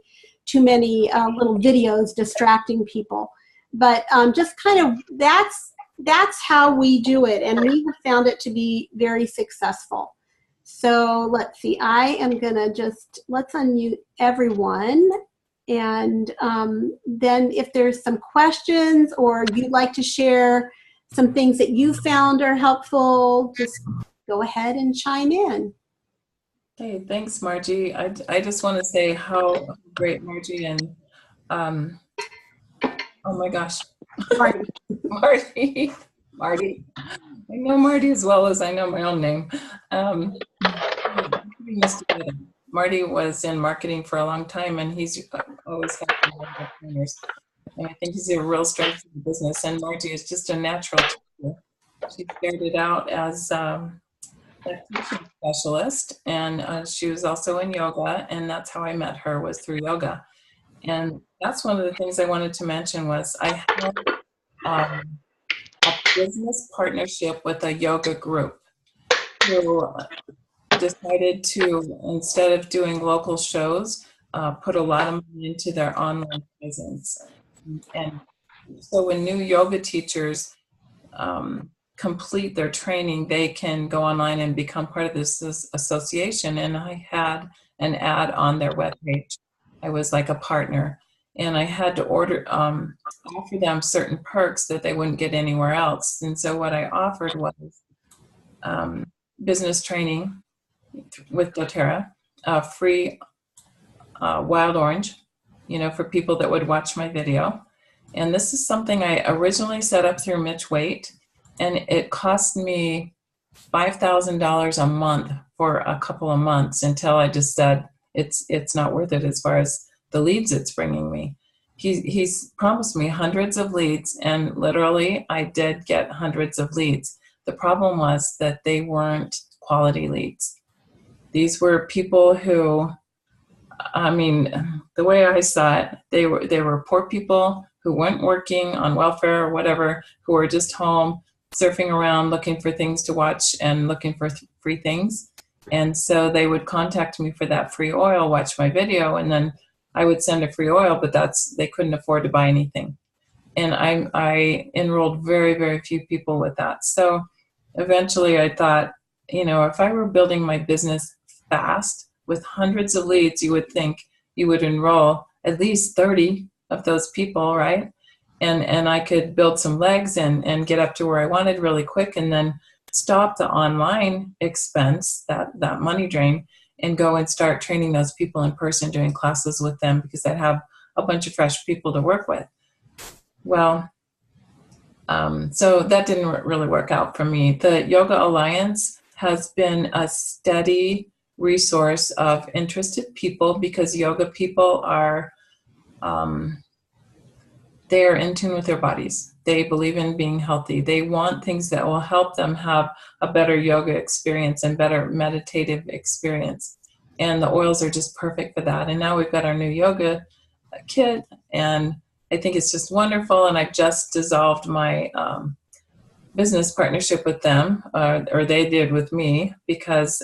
little videos distracting people. But just kind of that's how we do it, and we have found it to be very successful. So let's see, I am gonna let's unmute everyone. And then if there's some questions, or you'd like to share some things that you found are helpful, just go ahead and chime in. Hey, thanks, Margie. I just want to say how great Margie and, oh my gosh, Marty. I know Marty as well as I know my own name. Marty was in marketing for a long time, and he's always helping entrepreneurs. And I think he's a real strength of the business. And Margie is just a natural teacher. She started out as a teaching specialist, and she was also in yoga, and that's how I met her, was through yoga. And that's one of the things I wanted to mention was I had a business partnership with a yoga group who decided to, instead of doing local shows, put a lot of money into their online presence. And so when new yoga teachers complete their training, they can go online and become part of this association. And I had an ad on their webpage. I was like a partner, and I had to offer them certain perks that they wouldn't get anywhere else. And so what I offered was business training with doTERRA, free wild orange, for people that would watch my video. And this is something I originally set up through Mitch Waite, and it cost me $5,000 a month for a couple of months, until I just said it's not worth it as far as the leads it's bringing me. He's promised me hundreds of leads, and literally I did get hundreds of leads. The problem was that they weren't quality leads. These were people who I mean, the way I saw it, they were poor people who weren't working on welfare or whatever, who were just home surfing around looking for things to watch and looking for free things. And so they would contact me for that free oil, watch my video, and then I would send a free oil, but they couldn't afford to buy anything. And I enrolled very, very few people with that. So eventually I thought, if I were building my business fast with hundreds of leads, you would think you would enroll at least 30 of those people, right? And I could build some legs and get up to where I wanted really quick, and then stop the online expense, that money drain, and go and start training those people in person, doing classes with them, because I'd have a bunch of fresh people to work with. Well, so that didn't really work out for me. The Yoga Alliance has been a steady resource of interested people, because yoga people are, they are in tune with their bodies. They believe in being healthy. They want things that will help them have a better yoga experience and better meditative experience. And the oils are just perfect for that. And now we've got our new yoga kit, and I think it's just wonderful. And I've just dissolved my business partnership with them, or they did with me, because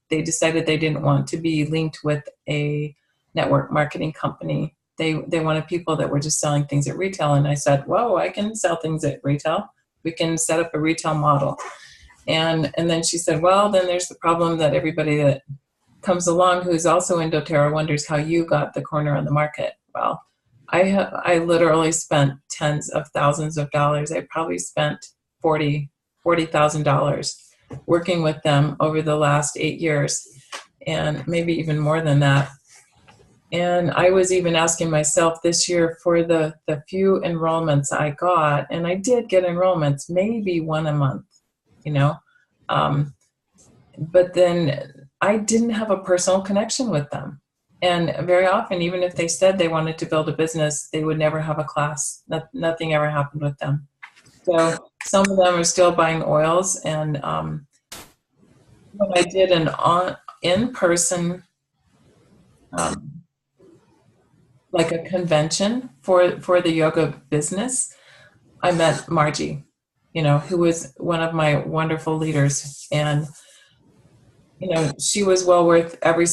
they decided they didn't want to be linked with a network marketing company. They wanted people that were just selling things at retail. And I said, whoa, I can sell things at retail. We can set up a retail model. And then she said, well, then there's the problem that everybody that comes along who's also in doTERRA wonders how you got the corner on the market. Well, I literally spent tens of thousands of dollars. I probably spent $40,000 working with them over the last 8 years, and maybe even more than that. And I was even asking myself this year, for the few enrollments I got, and I did get enrollments, maybe one a month, but then I didn't have a personal connection with them. And very often, even if they said they wanted to build a business, they would never have a class. Nothing ever happened with them. So some of them are still buying oils. And when I did an in-person, like a convention for the yoga business, I met Margie, who was one of my wonderful leaders. And, she was well worth every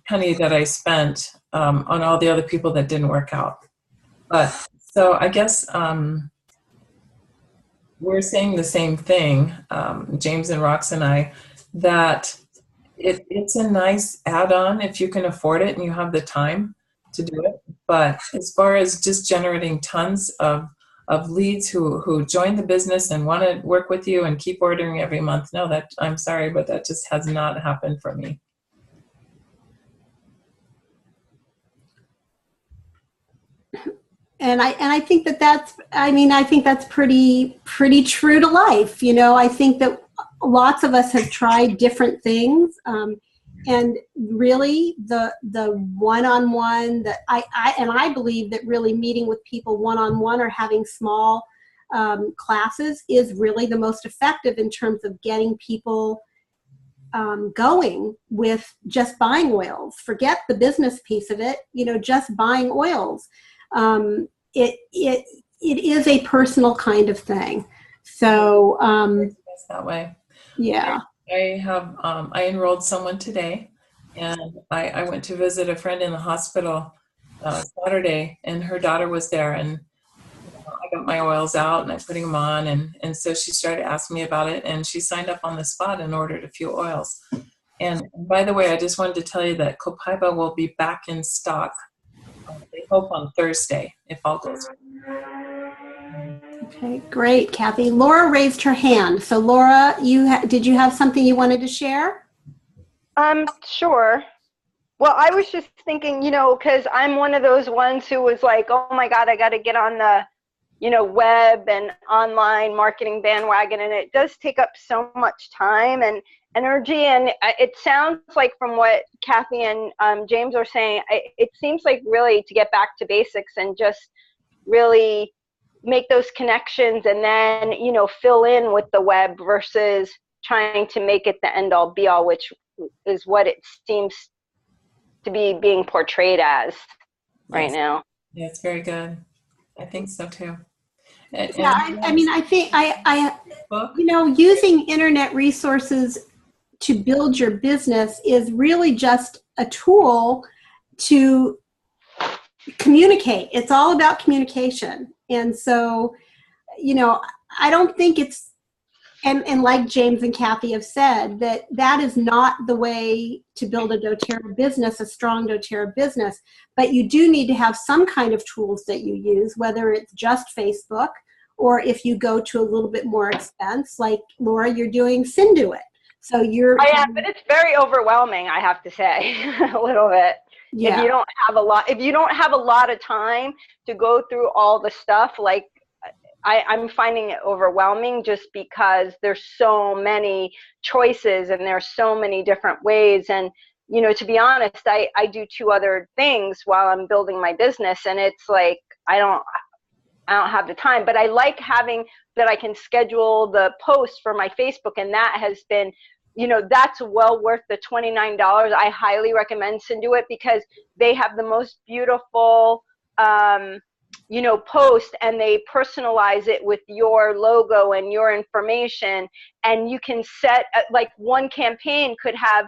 penny that I spent on all the other people that didn't work out. But so I guess we're saying the same thing, James and Rox and I, that it's a nice add-on if you can afford it and you have the time to do it. But as far as just generating tons of leads who join the business and want to work with you and keep ordering every month, no, that, I'm sorry, but that just has not happened for me. And I think that's pretty true to life. I think that lots of us have tried different things. And really the one-on-one that I believe that really meeting with people one-on-one or having small classes is really the most effective in terms of getting people going with just buying oils. Forget the business piece of it, just buying oils. It is a personal kind of thing. So It's that way. Yeah. I enrolled someone today, and I went to visit a friend in the hospital Saturday, and her daughter was there, and I got my oils out and I'm putting them on, and so she started asking me about it, and she signed up on the spot and ordered a few oils. And by the way, I just wanted to tell you that Copaiba will be back in stock, they hope on Thursday, if all goes well. Okay, great, Kathy. Laura raised her hand. So Laura, did you have something you wanted to share? Sure. Well, I was just thinking, because I'm one of those ones who was like, oh my God, I got to get on the, web and online marketing bandwagon. And it does take up so much time and energy. And it sounds like from what Kathy and James are saying, it seems like really to get back to basics and just really make those connections and then, fill in with the web versus trying to make it the end all be all, which is what it seems to be being portrayed as right Yes. now. Yeah, it's very good. I think so too. Yeah, I mean, I think book. using internet resources to build your business is really just a tool to communicate. It's all about communication. And so, I don't think it's, and like James and Kathy have said, that is not the way to build a doTERRA business, a strong doTERRA business. But you do need to have some kind of tools that you use, whether it's just Facebook, or if you go to a little bit more expense, like Laura, you're doing Synduit. So you're. I am, but it's very overwhelming, I have to say, a little bit. Yeah. If you don't have a lot of time to go through all the stuff, like I'm finding it overwhelming just because there's so many choices and there's so many different ways. And, to be honest, I do 2 other things while I'm building my business, and it's like, I don't have the time, but I like having that I can schedule the posts for my Facebook, and that has been, that's well worth the $29. I highly recommend Synduit because they have the most beautiful, post, and they personalize it with your logo and your information, and you can set, like, one campaign could have,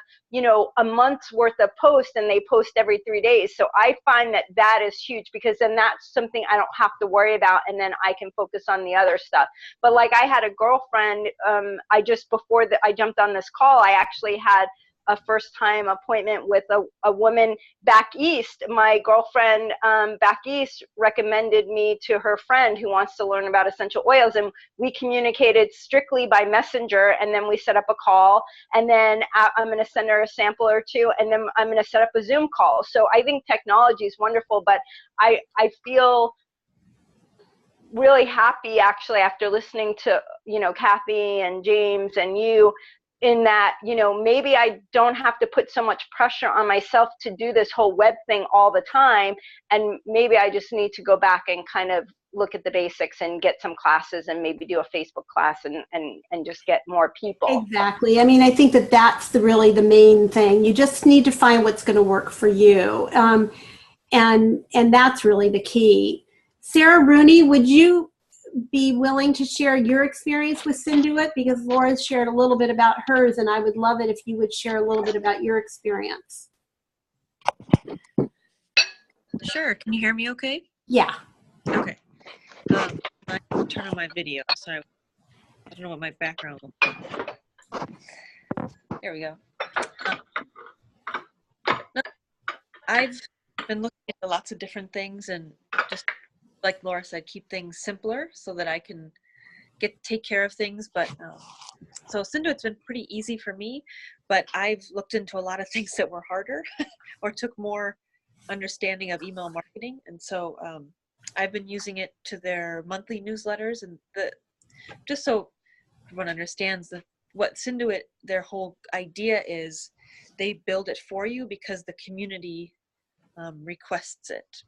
a month's worth of posts, and they post every 3 days. So I find that is huge, because then that's something I don't have to worry about, and then I can focus on the other stuff. But like, I had a girlfriend, before I jumped on this call, I actually had a first time appointment with a woman back east. My girlfriend back east recommended me to her friend who wants to learn about essential oils, and we communicated strictly by messenger, and then we set up a call, and then I'm going to send her a sample or 2, and then I'm going to set up a Zoom call. So I think technology is wonderful, but I feel really happy actually after listening to Kathy and James and you, in that maybe I don't have to put so much pressure on myself to do this whole web thing all the time, and maybe I just need to go back and kind of look at the basics and get some classes and maybe do a Facebook class and just get more people. Exactly. I mean, I think that's really the main thing. You just need to find what's going to work for you, and that's really the key. Sarah Rooney, would you be willing to share your experience with Synduit? Because Laura's shared a little bit about hers, and I would love it if you would share a little bit about your experience. Sure. Can you hear me okay? Yeah. Okay. I will turn on my video, so I don't know what my background looks like. There we go. I've been looking into lots of different things, and just like Laura said, keep things simpler so that I can take care of things. But so Synduit's been pretty easy for me, but I've looked into a lot of things that were harder or took more understanding of email marketing. And so I've been using it to their monthly newsletters, and just so everyone understands what Synduit, their whole idea is, they build it for you because the community requests it.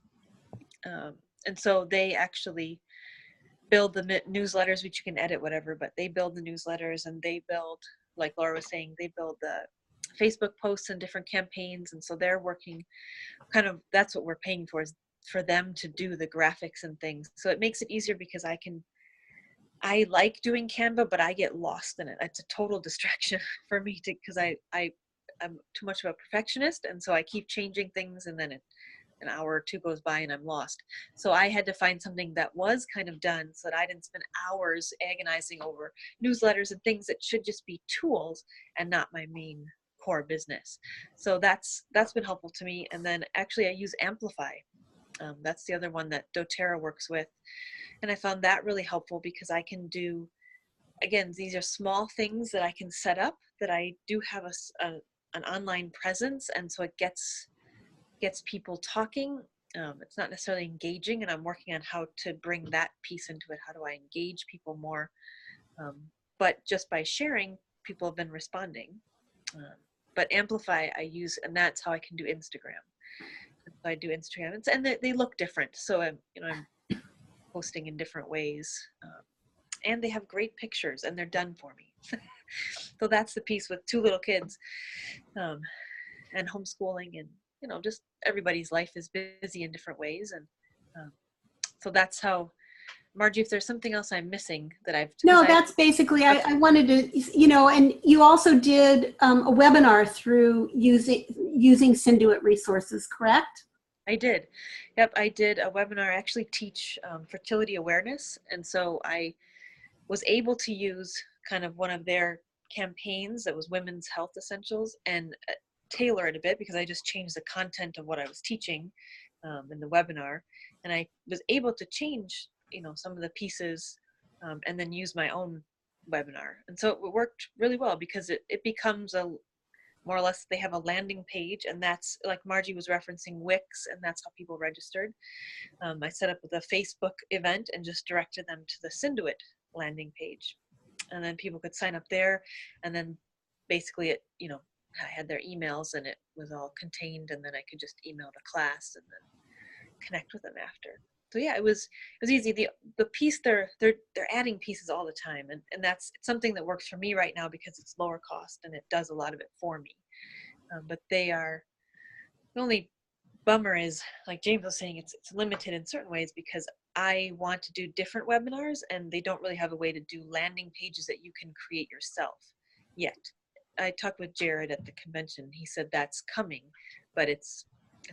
And so they actually build the newsletters, which you can edit whatever, but they build the newsletters, and they build, like Laura was saying, they build the Facebook posts and different campaigns. And so they're working that's what we're paying for, is for them to do the graphics and things. So it makes it easier because I like doing Canva, but I get lost in it. It's a total distraction for me because I'm too much of a perfectionist. And so I keep changing things, and then an hour or 2 goes by and I'm lost. So I had to find something that was kind of done so that I didn't spend hours agonizing over newsletters and things that should just be tools and not my main core business. So that's been helpful to me. And then actually I use Amplify. That's the other one that doTERRA works with. And I found that really helpful because I can do, again, these are small things that I can set up, that I do have an online presence. And so it gets people talking. It's not necessarily engaging, and I'm working on how to bring that piece into it. How do I engage people more? But just by sharing, people have been responding. But Amplify I use, and that's how I can do Instagram. So I do Instagram, and they look different. So I'm posting in different ways, and they have great pictures, and they're done for me. So that's the piece with 2 little kids, and homeschooling, and you know, just everybody's life is busy in different ways. And so that's how, Margie, if there's something else I'm missing that No, that's basically, I wanted to, you know, and you also did a webinar through using Synduit resources, correct? I did. Yep, I did a webinar. I actually teach fertility awareness. And so I was able to use kind of one of their campaigns that was Women's Health Essentials and tailor it a bit, because I just changed the content of what I was teaching in the webinar. And I was able to change, you know, some of the pieces and then use my own webinar. And so it worked really well, because it becomes a more or less, they have a landing page, and that's like Margie was referencing Wix, and that's how people registered. I set up with a Facebook event and just directed them to the Synduit landing page, and then people could sign up there, and then basically it, you know, I had their emails and it was all contained, and then I could just email the class and then connect with them after. So yeah, it was easy. The piece they're adding pieces all the time, and that's something that works for me right now because it's lower cost and it does a lot of it for me. But they are, the only bummer is, like James was saying, it's limited in certain ways because I want to do different webinars and they don't really have a way to do landing pages that you can create yourself yet. I talked with Jared at the convention. He said that's coming, but it's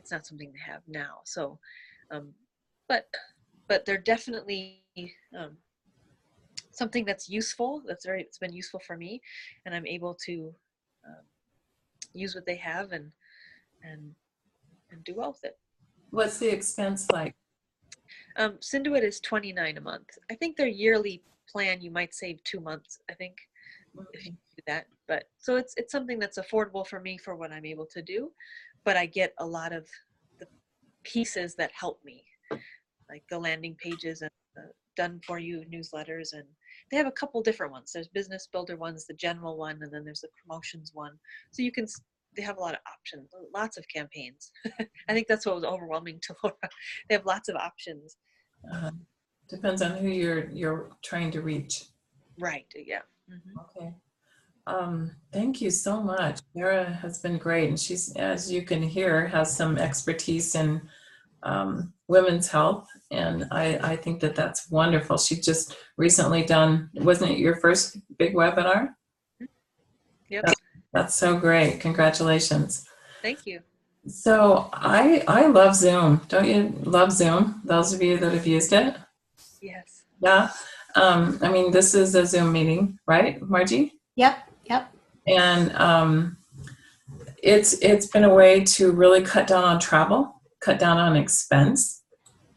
not something they have now. So. But they're definitely something that's useful. It's been useful for me, and I'm able to use what they have and do well with it. What's the expense like? Synduit is $29 a month. I think their yearly plan you might save 2 months. I think if you do that. But so it's something that's affordable for me for what I'm able to do, but I get a lot of the pieces that help me, like the landing pages and done for you newsletters, and they have a couple different ones. There's business builder ones, the general one, and then there's the promotions one. So they have a lot of options, lots of campaigns. I think that's what was overwhelming to Laura. They have lots of options. Depends on who you're trying to reach. Right. Yeah. Mm-hmm. Okay. Thank you so much. Sarah has been great, and she's, as you can hear, has some expertise in women's health, and I think that that's wonderful. She just recently done, wasn't it your first big webinar? Yep. That's so great. Congratulations. Thank you. So I love Zoom. Don't you love Zoom? Those of you that have used it? Yes. Yeah. I mean, this is a Zoom meeting, right, Margie? Yep. And it's been a way to really cut down on travel, cut down on expense,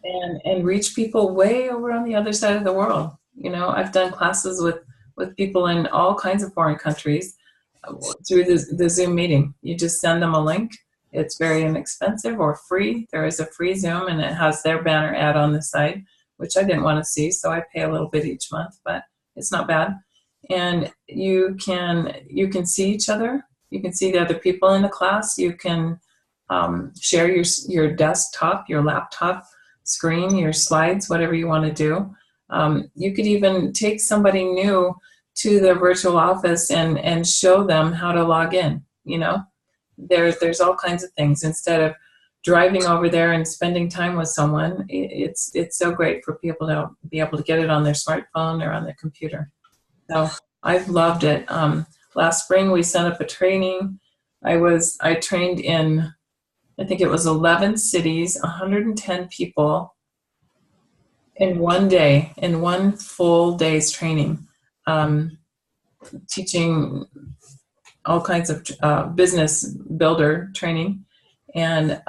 and reach people way over on the other side of the world. You know, I've done classes with people in all kinds of foreign countries through the Zoom meeting. You just send them a link. It's very inexpensive or free. There is a free Zoom, and it has their banner ad on the side, which I didn't want to see, so I pay a little bit each month, but it's not bad. And you can see each other. You can see the other people in the class. You can share your desktop, your laptop screen, your slides, whatever you want to do. You could even take somebody new to the virtual office and show them how to log in. You know, there's all kinds of things. Instead of driving over there and spending time with someone, it's so great for people to be able to get it on their smartphone or on their computer. So I've loved it. Last spring we set up a training. I trained in, I think it was 11 cities, 110 people in one day, in one full day's training, teaching all kinds of business builder training. And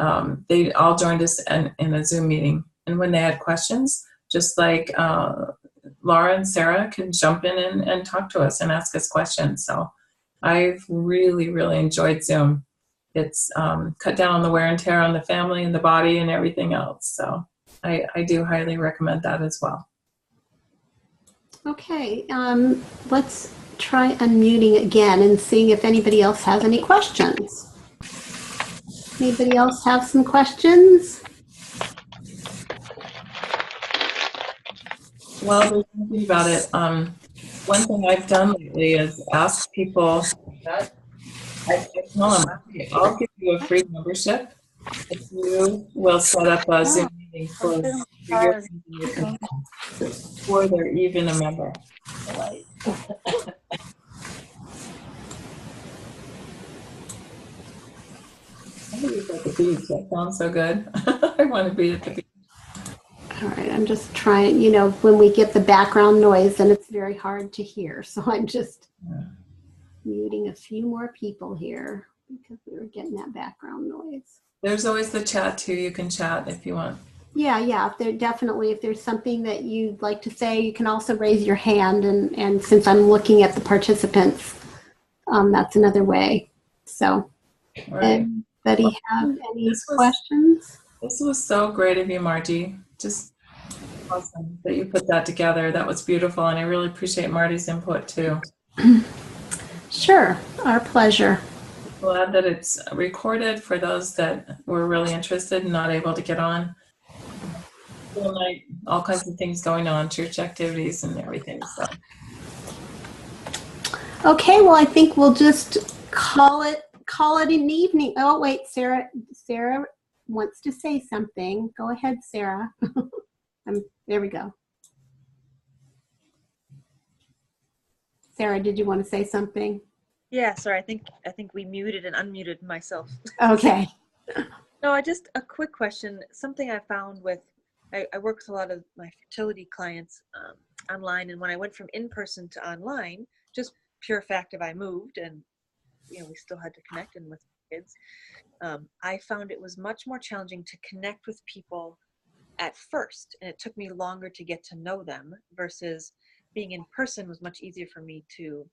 they all joined us in a Zoom meeting. And when they had questions, just like Laura and Sarah can jump in and talk to us and ask us questions. So I've really, really enjoyed Zoom. It's cut down on the wear and tear on the family and the body and everything else. So I do highly recommend that as well. Okay, let's try unmuting again and seeing if anybody else has any questions. Anybody else have some questions? Well, there's thinking about it. One thing I've done lately is ask people that I tell them, okay, I'll give you a free membership if you will set up a Zoom meeting for your company before they're even a member. I think it's at the beach. That sounds so good. I want to be at the beach. All right, I'm just trying, you know, when we get the background noise, then it's very hard to hear. So I'm just muting a few more people here because we were getting that background noise. There's always the chat too. You can chat if you want. Yeah. If there's something that you'd like to say, you can also raise your hand. And since I'm looking at the participants, that's another way. So, Right. anybody have any questions? This was so great of you, Margie. Just awesome that you put that together. That was beautiful. And I really appreciate Marty's input too. Sure. Our pleasure. Glad that it's recorded for those that were really interested and not able to get on. All kinds of things going on, church activities and everything. So. Okay, well, I think we'll just call it an evening. Oh, wait, Sarah wants to say something. Go ahead, Sarah. There we go. Sarah, did you want to say something? Yeah, sorry. I think we muted and unmuted myself. Okay. No, just a quick question. Something I found with I work with a lot of my fertility clients online, and when I went from in-person to online, just pure fact of I moved, and we still had to connect and with kids. I found it was much more challenging to connect with people at first, and it took me longer to get to know them versus being in person was much easier for me to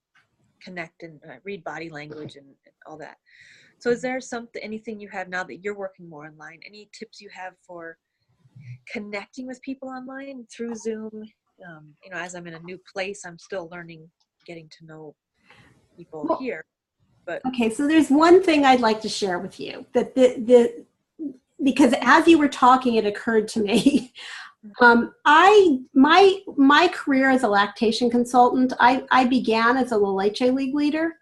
connect and read body language and all that. So is there anything you have now that you're working more online, any tips you have for connecting with people online through Zoom? As I'm in a new place, I'm still learning, getting to know people here. But okay, so there's one thing I'd like to share with you that because as you were talking, it occurred to me. My career as a lactation consultant, I began as a La Leche League leader.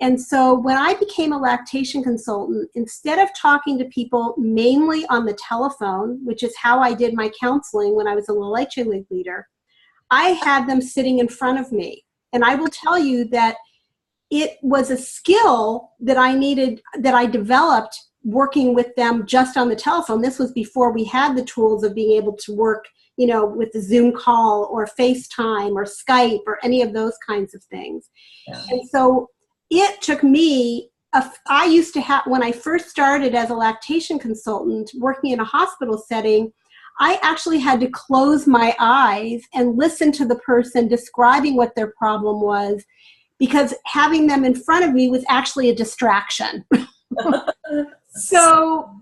And so when I became a lactation consultant, instead of talking to people mainly on the telephone, which is how I did my counseling when I was a La Leche League leader, I had them sitting in front of me. And I will tell you that it was a skill that I developed working with them just on the telephone. This was before we had the tools of being able to work, with the Zoom call or FaceTime or Skype or any of those kinds of things. Yeah. And so it took me, I used to have, when I first started as a lactation consultant working in a hospital setting, I actually had to close my eyes and listen to the person describing what their problem was, because having them in front of me was actually a distraction. So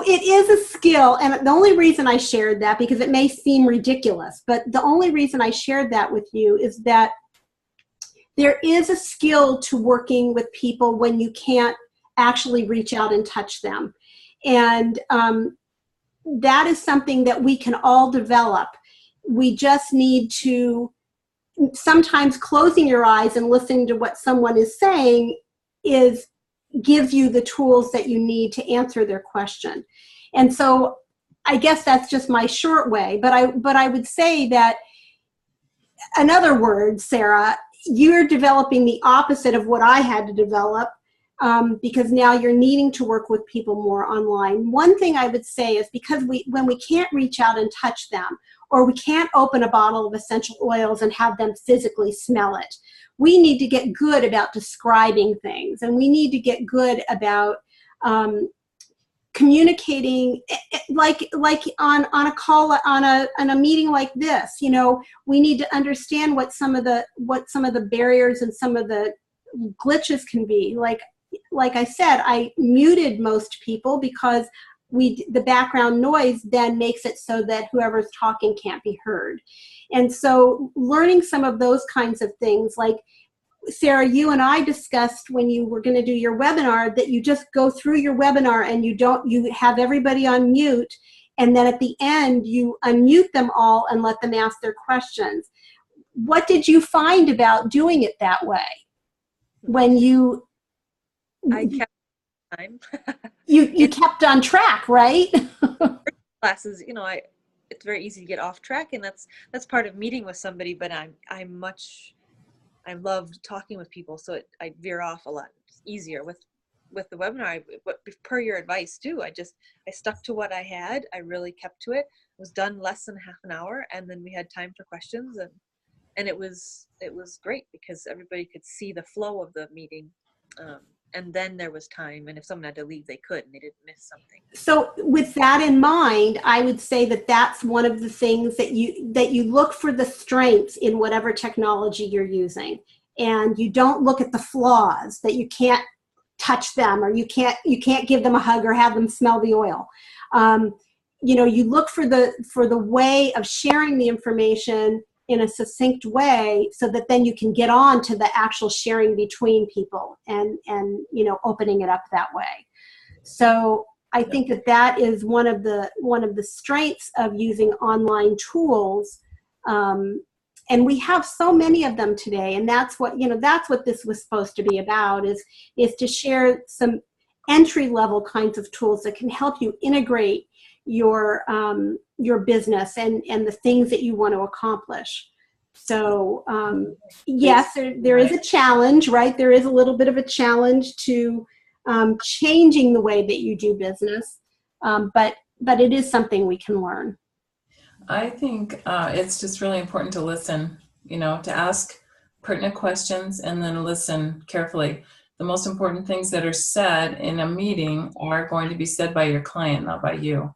it is a skill, and the only reason I shared that, because it may seem ridiculous, but the only reason I shared that with you is that there is a skill to working with people when you can't actually reach out and touch them. And that is something that we can all develop. We just need to, sometimes closing your eyes and listening to what someone is saying gives you the tools that you need to answer their question. And so I guess that's just my short way, but I would say that, in other words, Sarah, you're developing the opposite of what I had to develop, because now you're needing to work with people more online. One thing I would say is, because when we can't reach out and touch them, or we can't open a bottle of essential oils and have them physically smell it, we need to get good about describing things, and we need to get good about communicating, like on a call, on a meeting like this. We need to understand what some of the barriers and some of the glitches can be. Like I said, I muted most people because the background noise then makes it so that whoever's talking can't be heard. And so learning some of those kinds of things, like Sarah, you and I discussed when you were going to do your webinar, that you just go through your webinar and you have everybody on mute, and then at the end you unmute them all and let them ask their questions. What did you find about doing it that way? When you... time. You kept on track, right? Classes, you know, it's very easy to get off track, and that's part of meeting with somebody. But I love talking with people, so I veer off a lot easier with the webinar. But per your advice too, I stuck to what I had. I really kept to it. It was done less than half an hour, and then we had time for questions, and it was great because everybody could see the flow of the meeting. And then there was time, and if someone had to leave, they could, and they didn't miss something. So with that in mind, I would say that that's one of the things that you look for the strengths in whatever technology you're using, and you don't look at the flaws, that you can't touch them, or you can't give them a hug or have them smell the oil. You know, you look for the way of sharing the information in a succinct way, so that then you can get on to the actual sharing between people and you know, opening it up that way. So I think that is one of the strengths of using online tools, and we have so many of them today. And that's what this was supposed to be about, is to share some entry level kinds of tools that can help you integrate your business and the things that you want to accomplish. So yes, there is a challenge, right? There is a little bit of a challenge to changing the way that you do business, but it is something we can learn. I think it's just really important to listen, you know, to ask pertinent questions and then listen carefully. The most important things that are said in a meeting are going to be said by your client, not by you.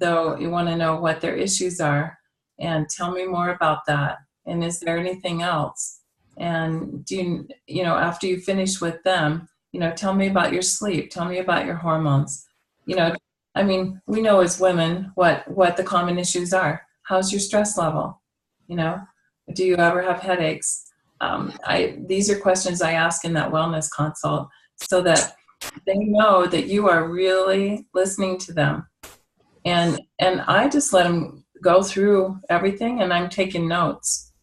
So you want to know what their issues are, and tell me more about that. And is there anything else? And do you know, after you finish with them, you know, tell me about your sleep. Tell me about your hormones. You know, I mean, we know as women what the common issues are. How's your stress level? You know, do you ever have headaches? These are questions I ask in that wellness consult, so that they know that you are really listening to them. And I just let them go through everything, and I'm taking notes.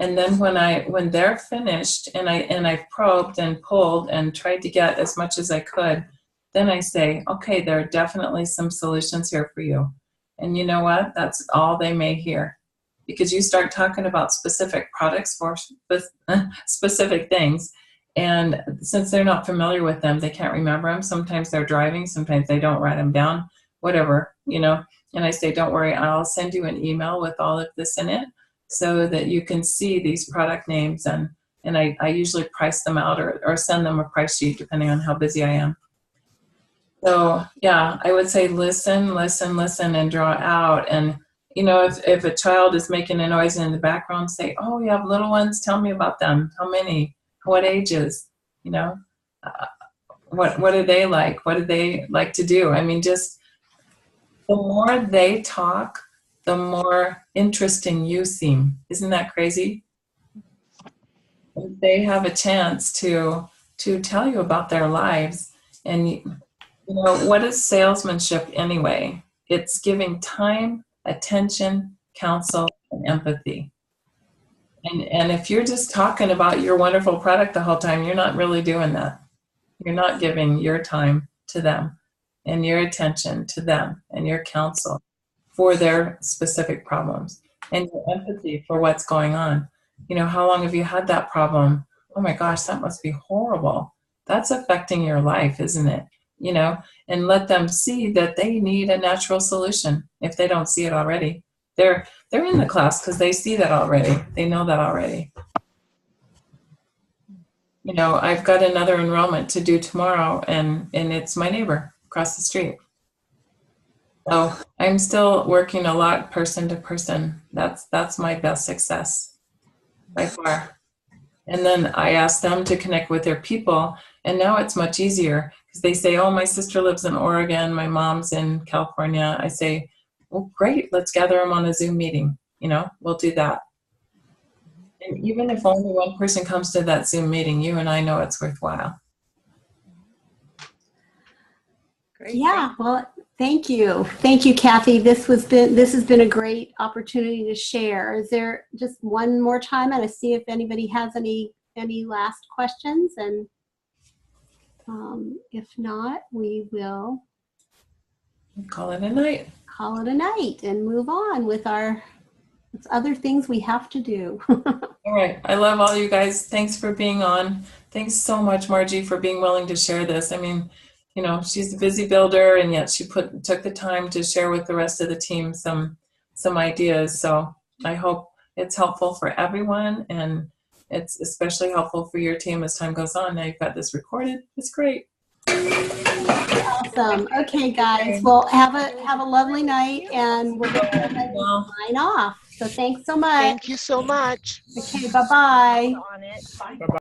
And then when they're finished, and I've probed and pulled and tried to get as much as I could, then I say, okay, there are definitely some solutions here for you. And you know what? That's all they may hear, because you start talking about specific products for specific things. And since they're not familiar with them, they can't remember them. Sometimes they're driving, sometimes they don't write them down, whatever, you know. And I say, don't worry, I'll send you an email with all of this in it, so that you can see these product names, and I usually price them out or send them a price sheet depending on how busy I am. So yeah, I would say listen, and draw out. And you know, if a child is making a noise in the background, say, oh, you have little ones, tell me about them. How many? What ages? You know, what do they like? What do they like to do? I mean, just the more they talk, the more interesting you seem. Isn't that crazy? They have a chance to tell you about their lives. And you know, what is salesmanship anyway? It's giving time, attention, counsel, and empathy. And if you're just talking about your wonderful product the whole time, you're not really doing that. You're not giving your time to them, and your attention to them, and your counsel for their specific problems, and your empathy for what's going on. You know, how long have you had that problem? Oh my gosh, that must be horrible. That's affecting your life, isn't it? You know, and let them see that they need a natural solution if they don't see it already. They're in the class because they see that already. They know that already. You know, I've got another enrollment to do tomorrow, and it's my neighbor across the street. So I'm still working a lot person to person. That's my best success by far. And then I ask them to connect with their people, and now it's much easier because they say, oh, my sister lives in Oregon, my mom's in California. I say, well, great, let's gather them on a Zoom meeting. You know, we'll do that. And even if only one person comes to that Zoom meeting, you and I know it's worthwhile. Great. Yeah, well, thank you, Kathy. This has been a great opportunity to share. Is there just one more time, and I see if anybody has any last questions? And If not, we will Call it a night. call it a night and move on with our other things we have to do. All right. I love all you guys. Thanks for being on. Thanks so much, Margie, for being willing to share this. I mean, you know, she's a busy builder, and yet she took the time to share with the rest of the team some ideas. So I hope it's helpful for everyone, and it's especially helpful for your team as time goes on. Now you've got this recorded. It's great. Awesome. Okay, guys. Well, have a lovely night, and we'll go ahead and sign off. So thanks so much. Thank you so much. Okay, bye-bye. On it. Bye. Bye-bye.